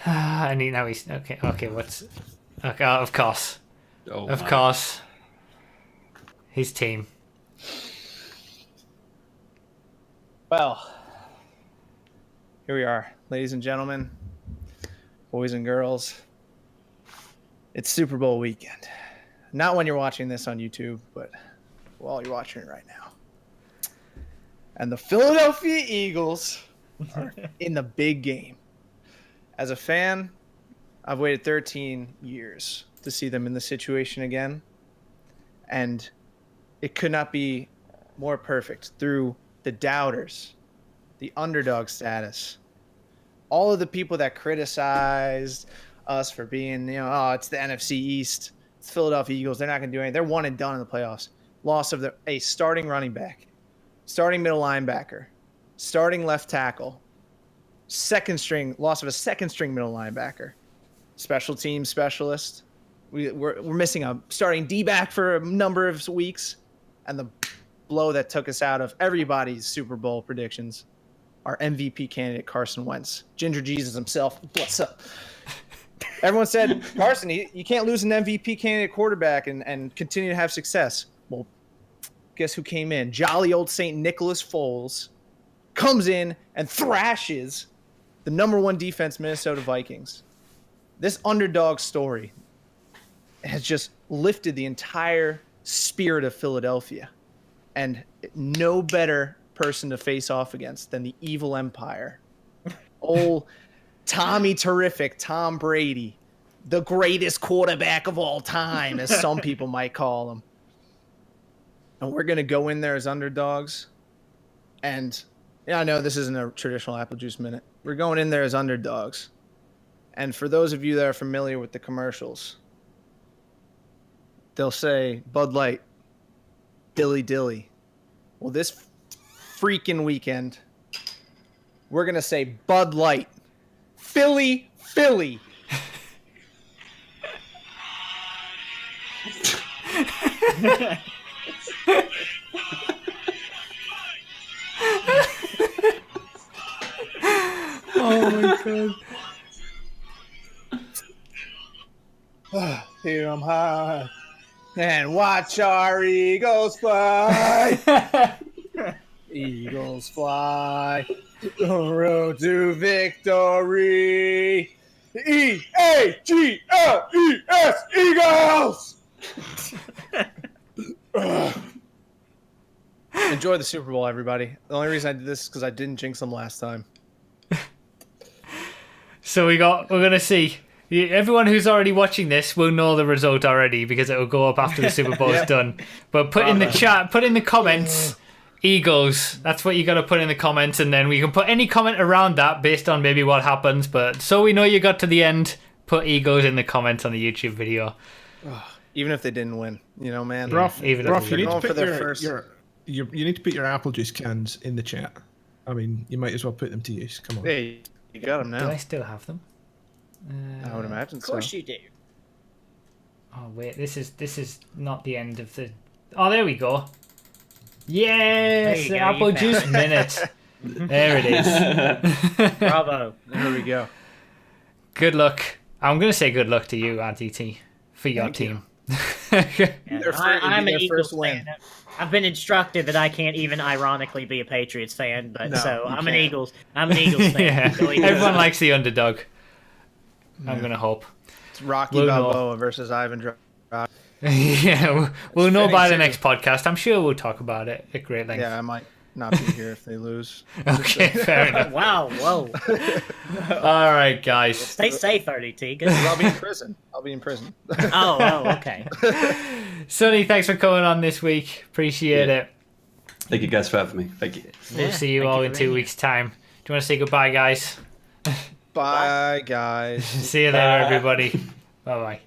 And now he's okay. What's okay? Of course, of course, his team. Well, here we are, ladies and gentlemen, boys and girls. It's Super Bowl weekend. Not when you're watching this on YouTube, but while you're watching it right now. And the Philadelphia Eagles are in the big game. As a fan, I've waited 13 years to see them in this situation again. And it could not be more perfect. Through the doubters, the underdog status, all of the people that criticized us for being, it's the NFC East, it's Philadelphia Eagles, they're not going to do anything. They're one and done in the playoffs. Loss of a starting running back, starting middle linebacker, starting left tackle, loss of a second string middle linebacker, special team specialist. We're missing a starting D-back for a number of weeks, and the blow that took us out of everybody's Super Bowl predictions, our MVP candidate, Carson Wentz. Ginger Jesus himself. What's up? Everyone said, Carson, you can't lose an MVP candidate quarterback and continue to have success. Well, guess who came in? Jolly old St. Nicholas Foles comes in and thrashes the number one defense Minnesota Vikings. This underdog story has just lifted the entire spirit of Philadelphia. And no better person to face off against than the evil empire. Old Tommy Terrific, Tom Brady, the greatest quarterback of all time, as some people might call him. And we're going to go in there as underdogs. And I know this isn't a traditional apple juice minute. We're going in there as underdogs. And for those of you that are familiar with the commercials, they'll say Bud Light, Dilly Dilly. Well, this freaking weekend, we're going to say Bud Light, Philly, Philly. Oh my god. Here I'm high. And watch our Eagles fly. Eagles fly. Road to victory. E-A-G-L-E-S, Eagles! Enjoy the Super Bowl, everybody. The only reason I did this is because I didn't jinx them last time. So we're gonna see. Everyone who's already watching this will know the result already because it will go up after the Super Bowl is done. But put in the chat, put in the comments, Eagles. That's what you got to put in the comments, and then we can put any comment around that based on maybe what happens. But so we know you got to the end, put Eagles in the comments on the YouTube video. Even if they didn't win, man. Ruff, even Ruff, if you they need to didn't. put you need to put your apple juice cans in the chat. I mean, you might as well put them to use. Come on. Hey, you got them now. Do I still have them? I would imagine so. Of course you do. Oh wait, this is not the end of the. Oh, there we go. Yes, There you go, apple you found juice it. minute. There it is. Bravo. There we go. good luck. I'm going to say good luck to you, RDT, for your team. I'm an Eagles fan. I've been instructed that I can't even ironically be a Patriots fan, but I'm an Eagles fan. Yeah. Everyone likes the underdog. I'm going to hope. It's Rocky Balboa versus Ivan Drago. Yeah, we'll know by the next podcast. I'm sure we'll talk about it at great length. Yeah, I might not be here if they lose. Okay, fair enough. Wow, whoa. All right, guys. Stay safe, RDT. I'll be in prison. Oh, okay. Sonny, thanks for coming on this week. Appreciate it. Thank you guys for having me. Thank you. We'll see you all in 2 weeks' time. Do you want to say goodbye, guys? Bye, guys. See you later, everybody. Bye-bye.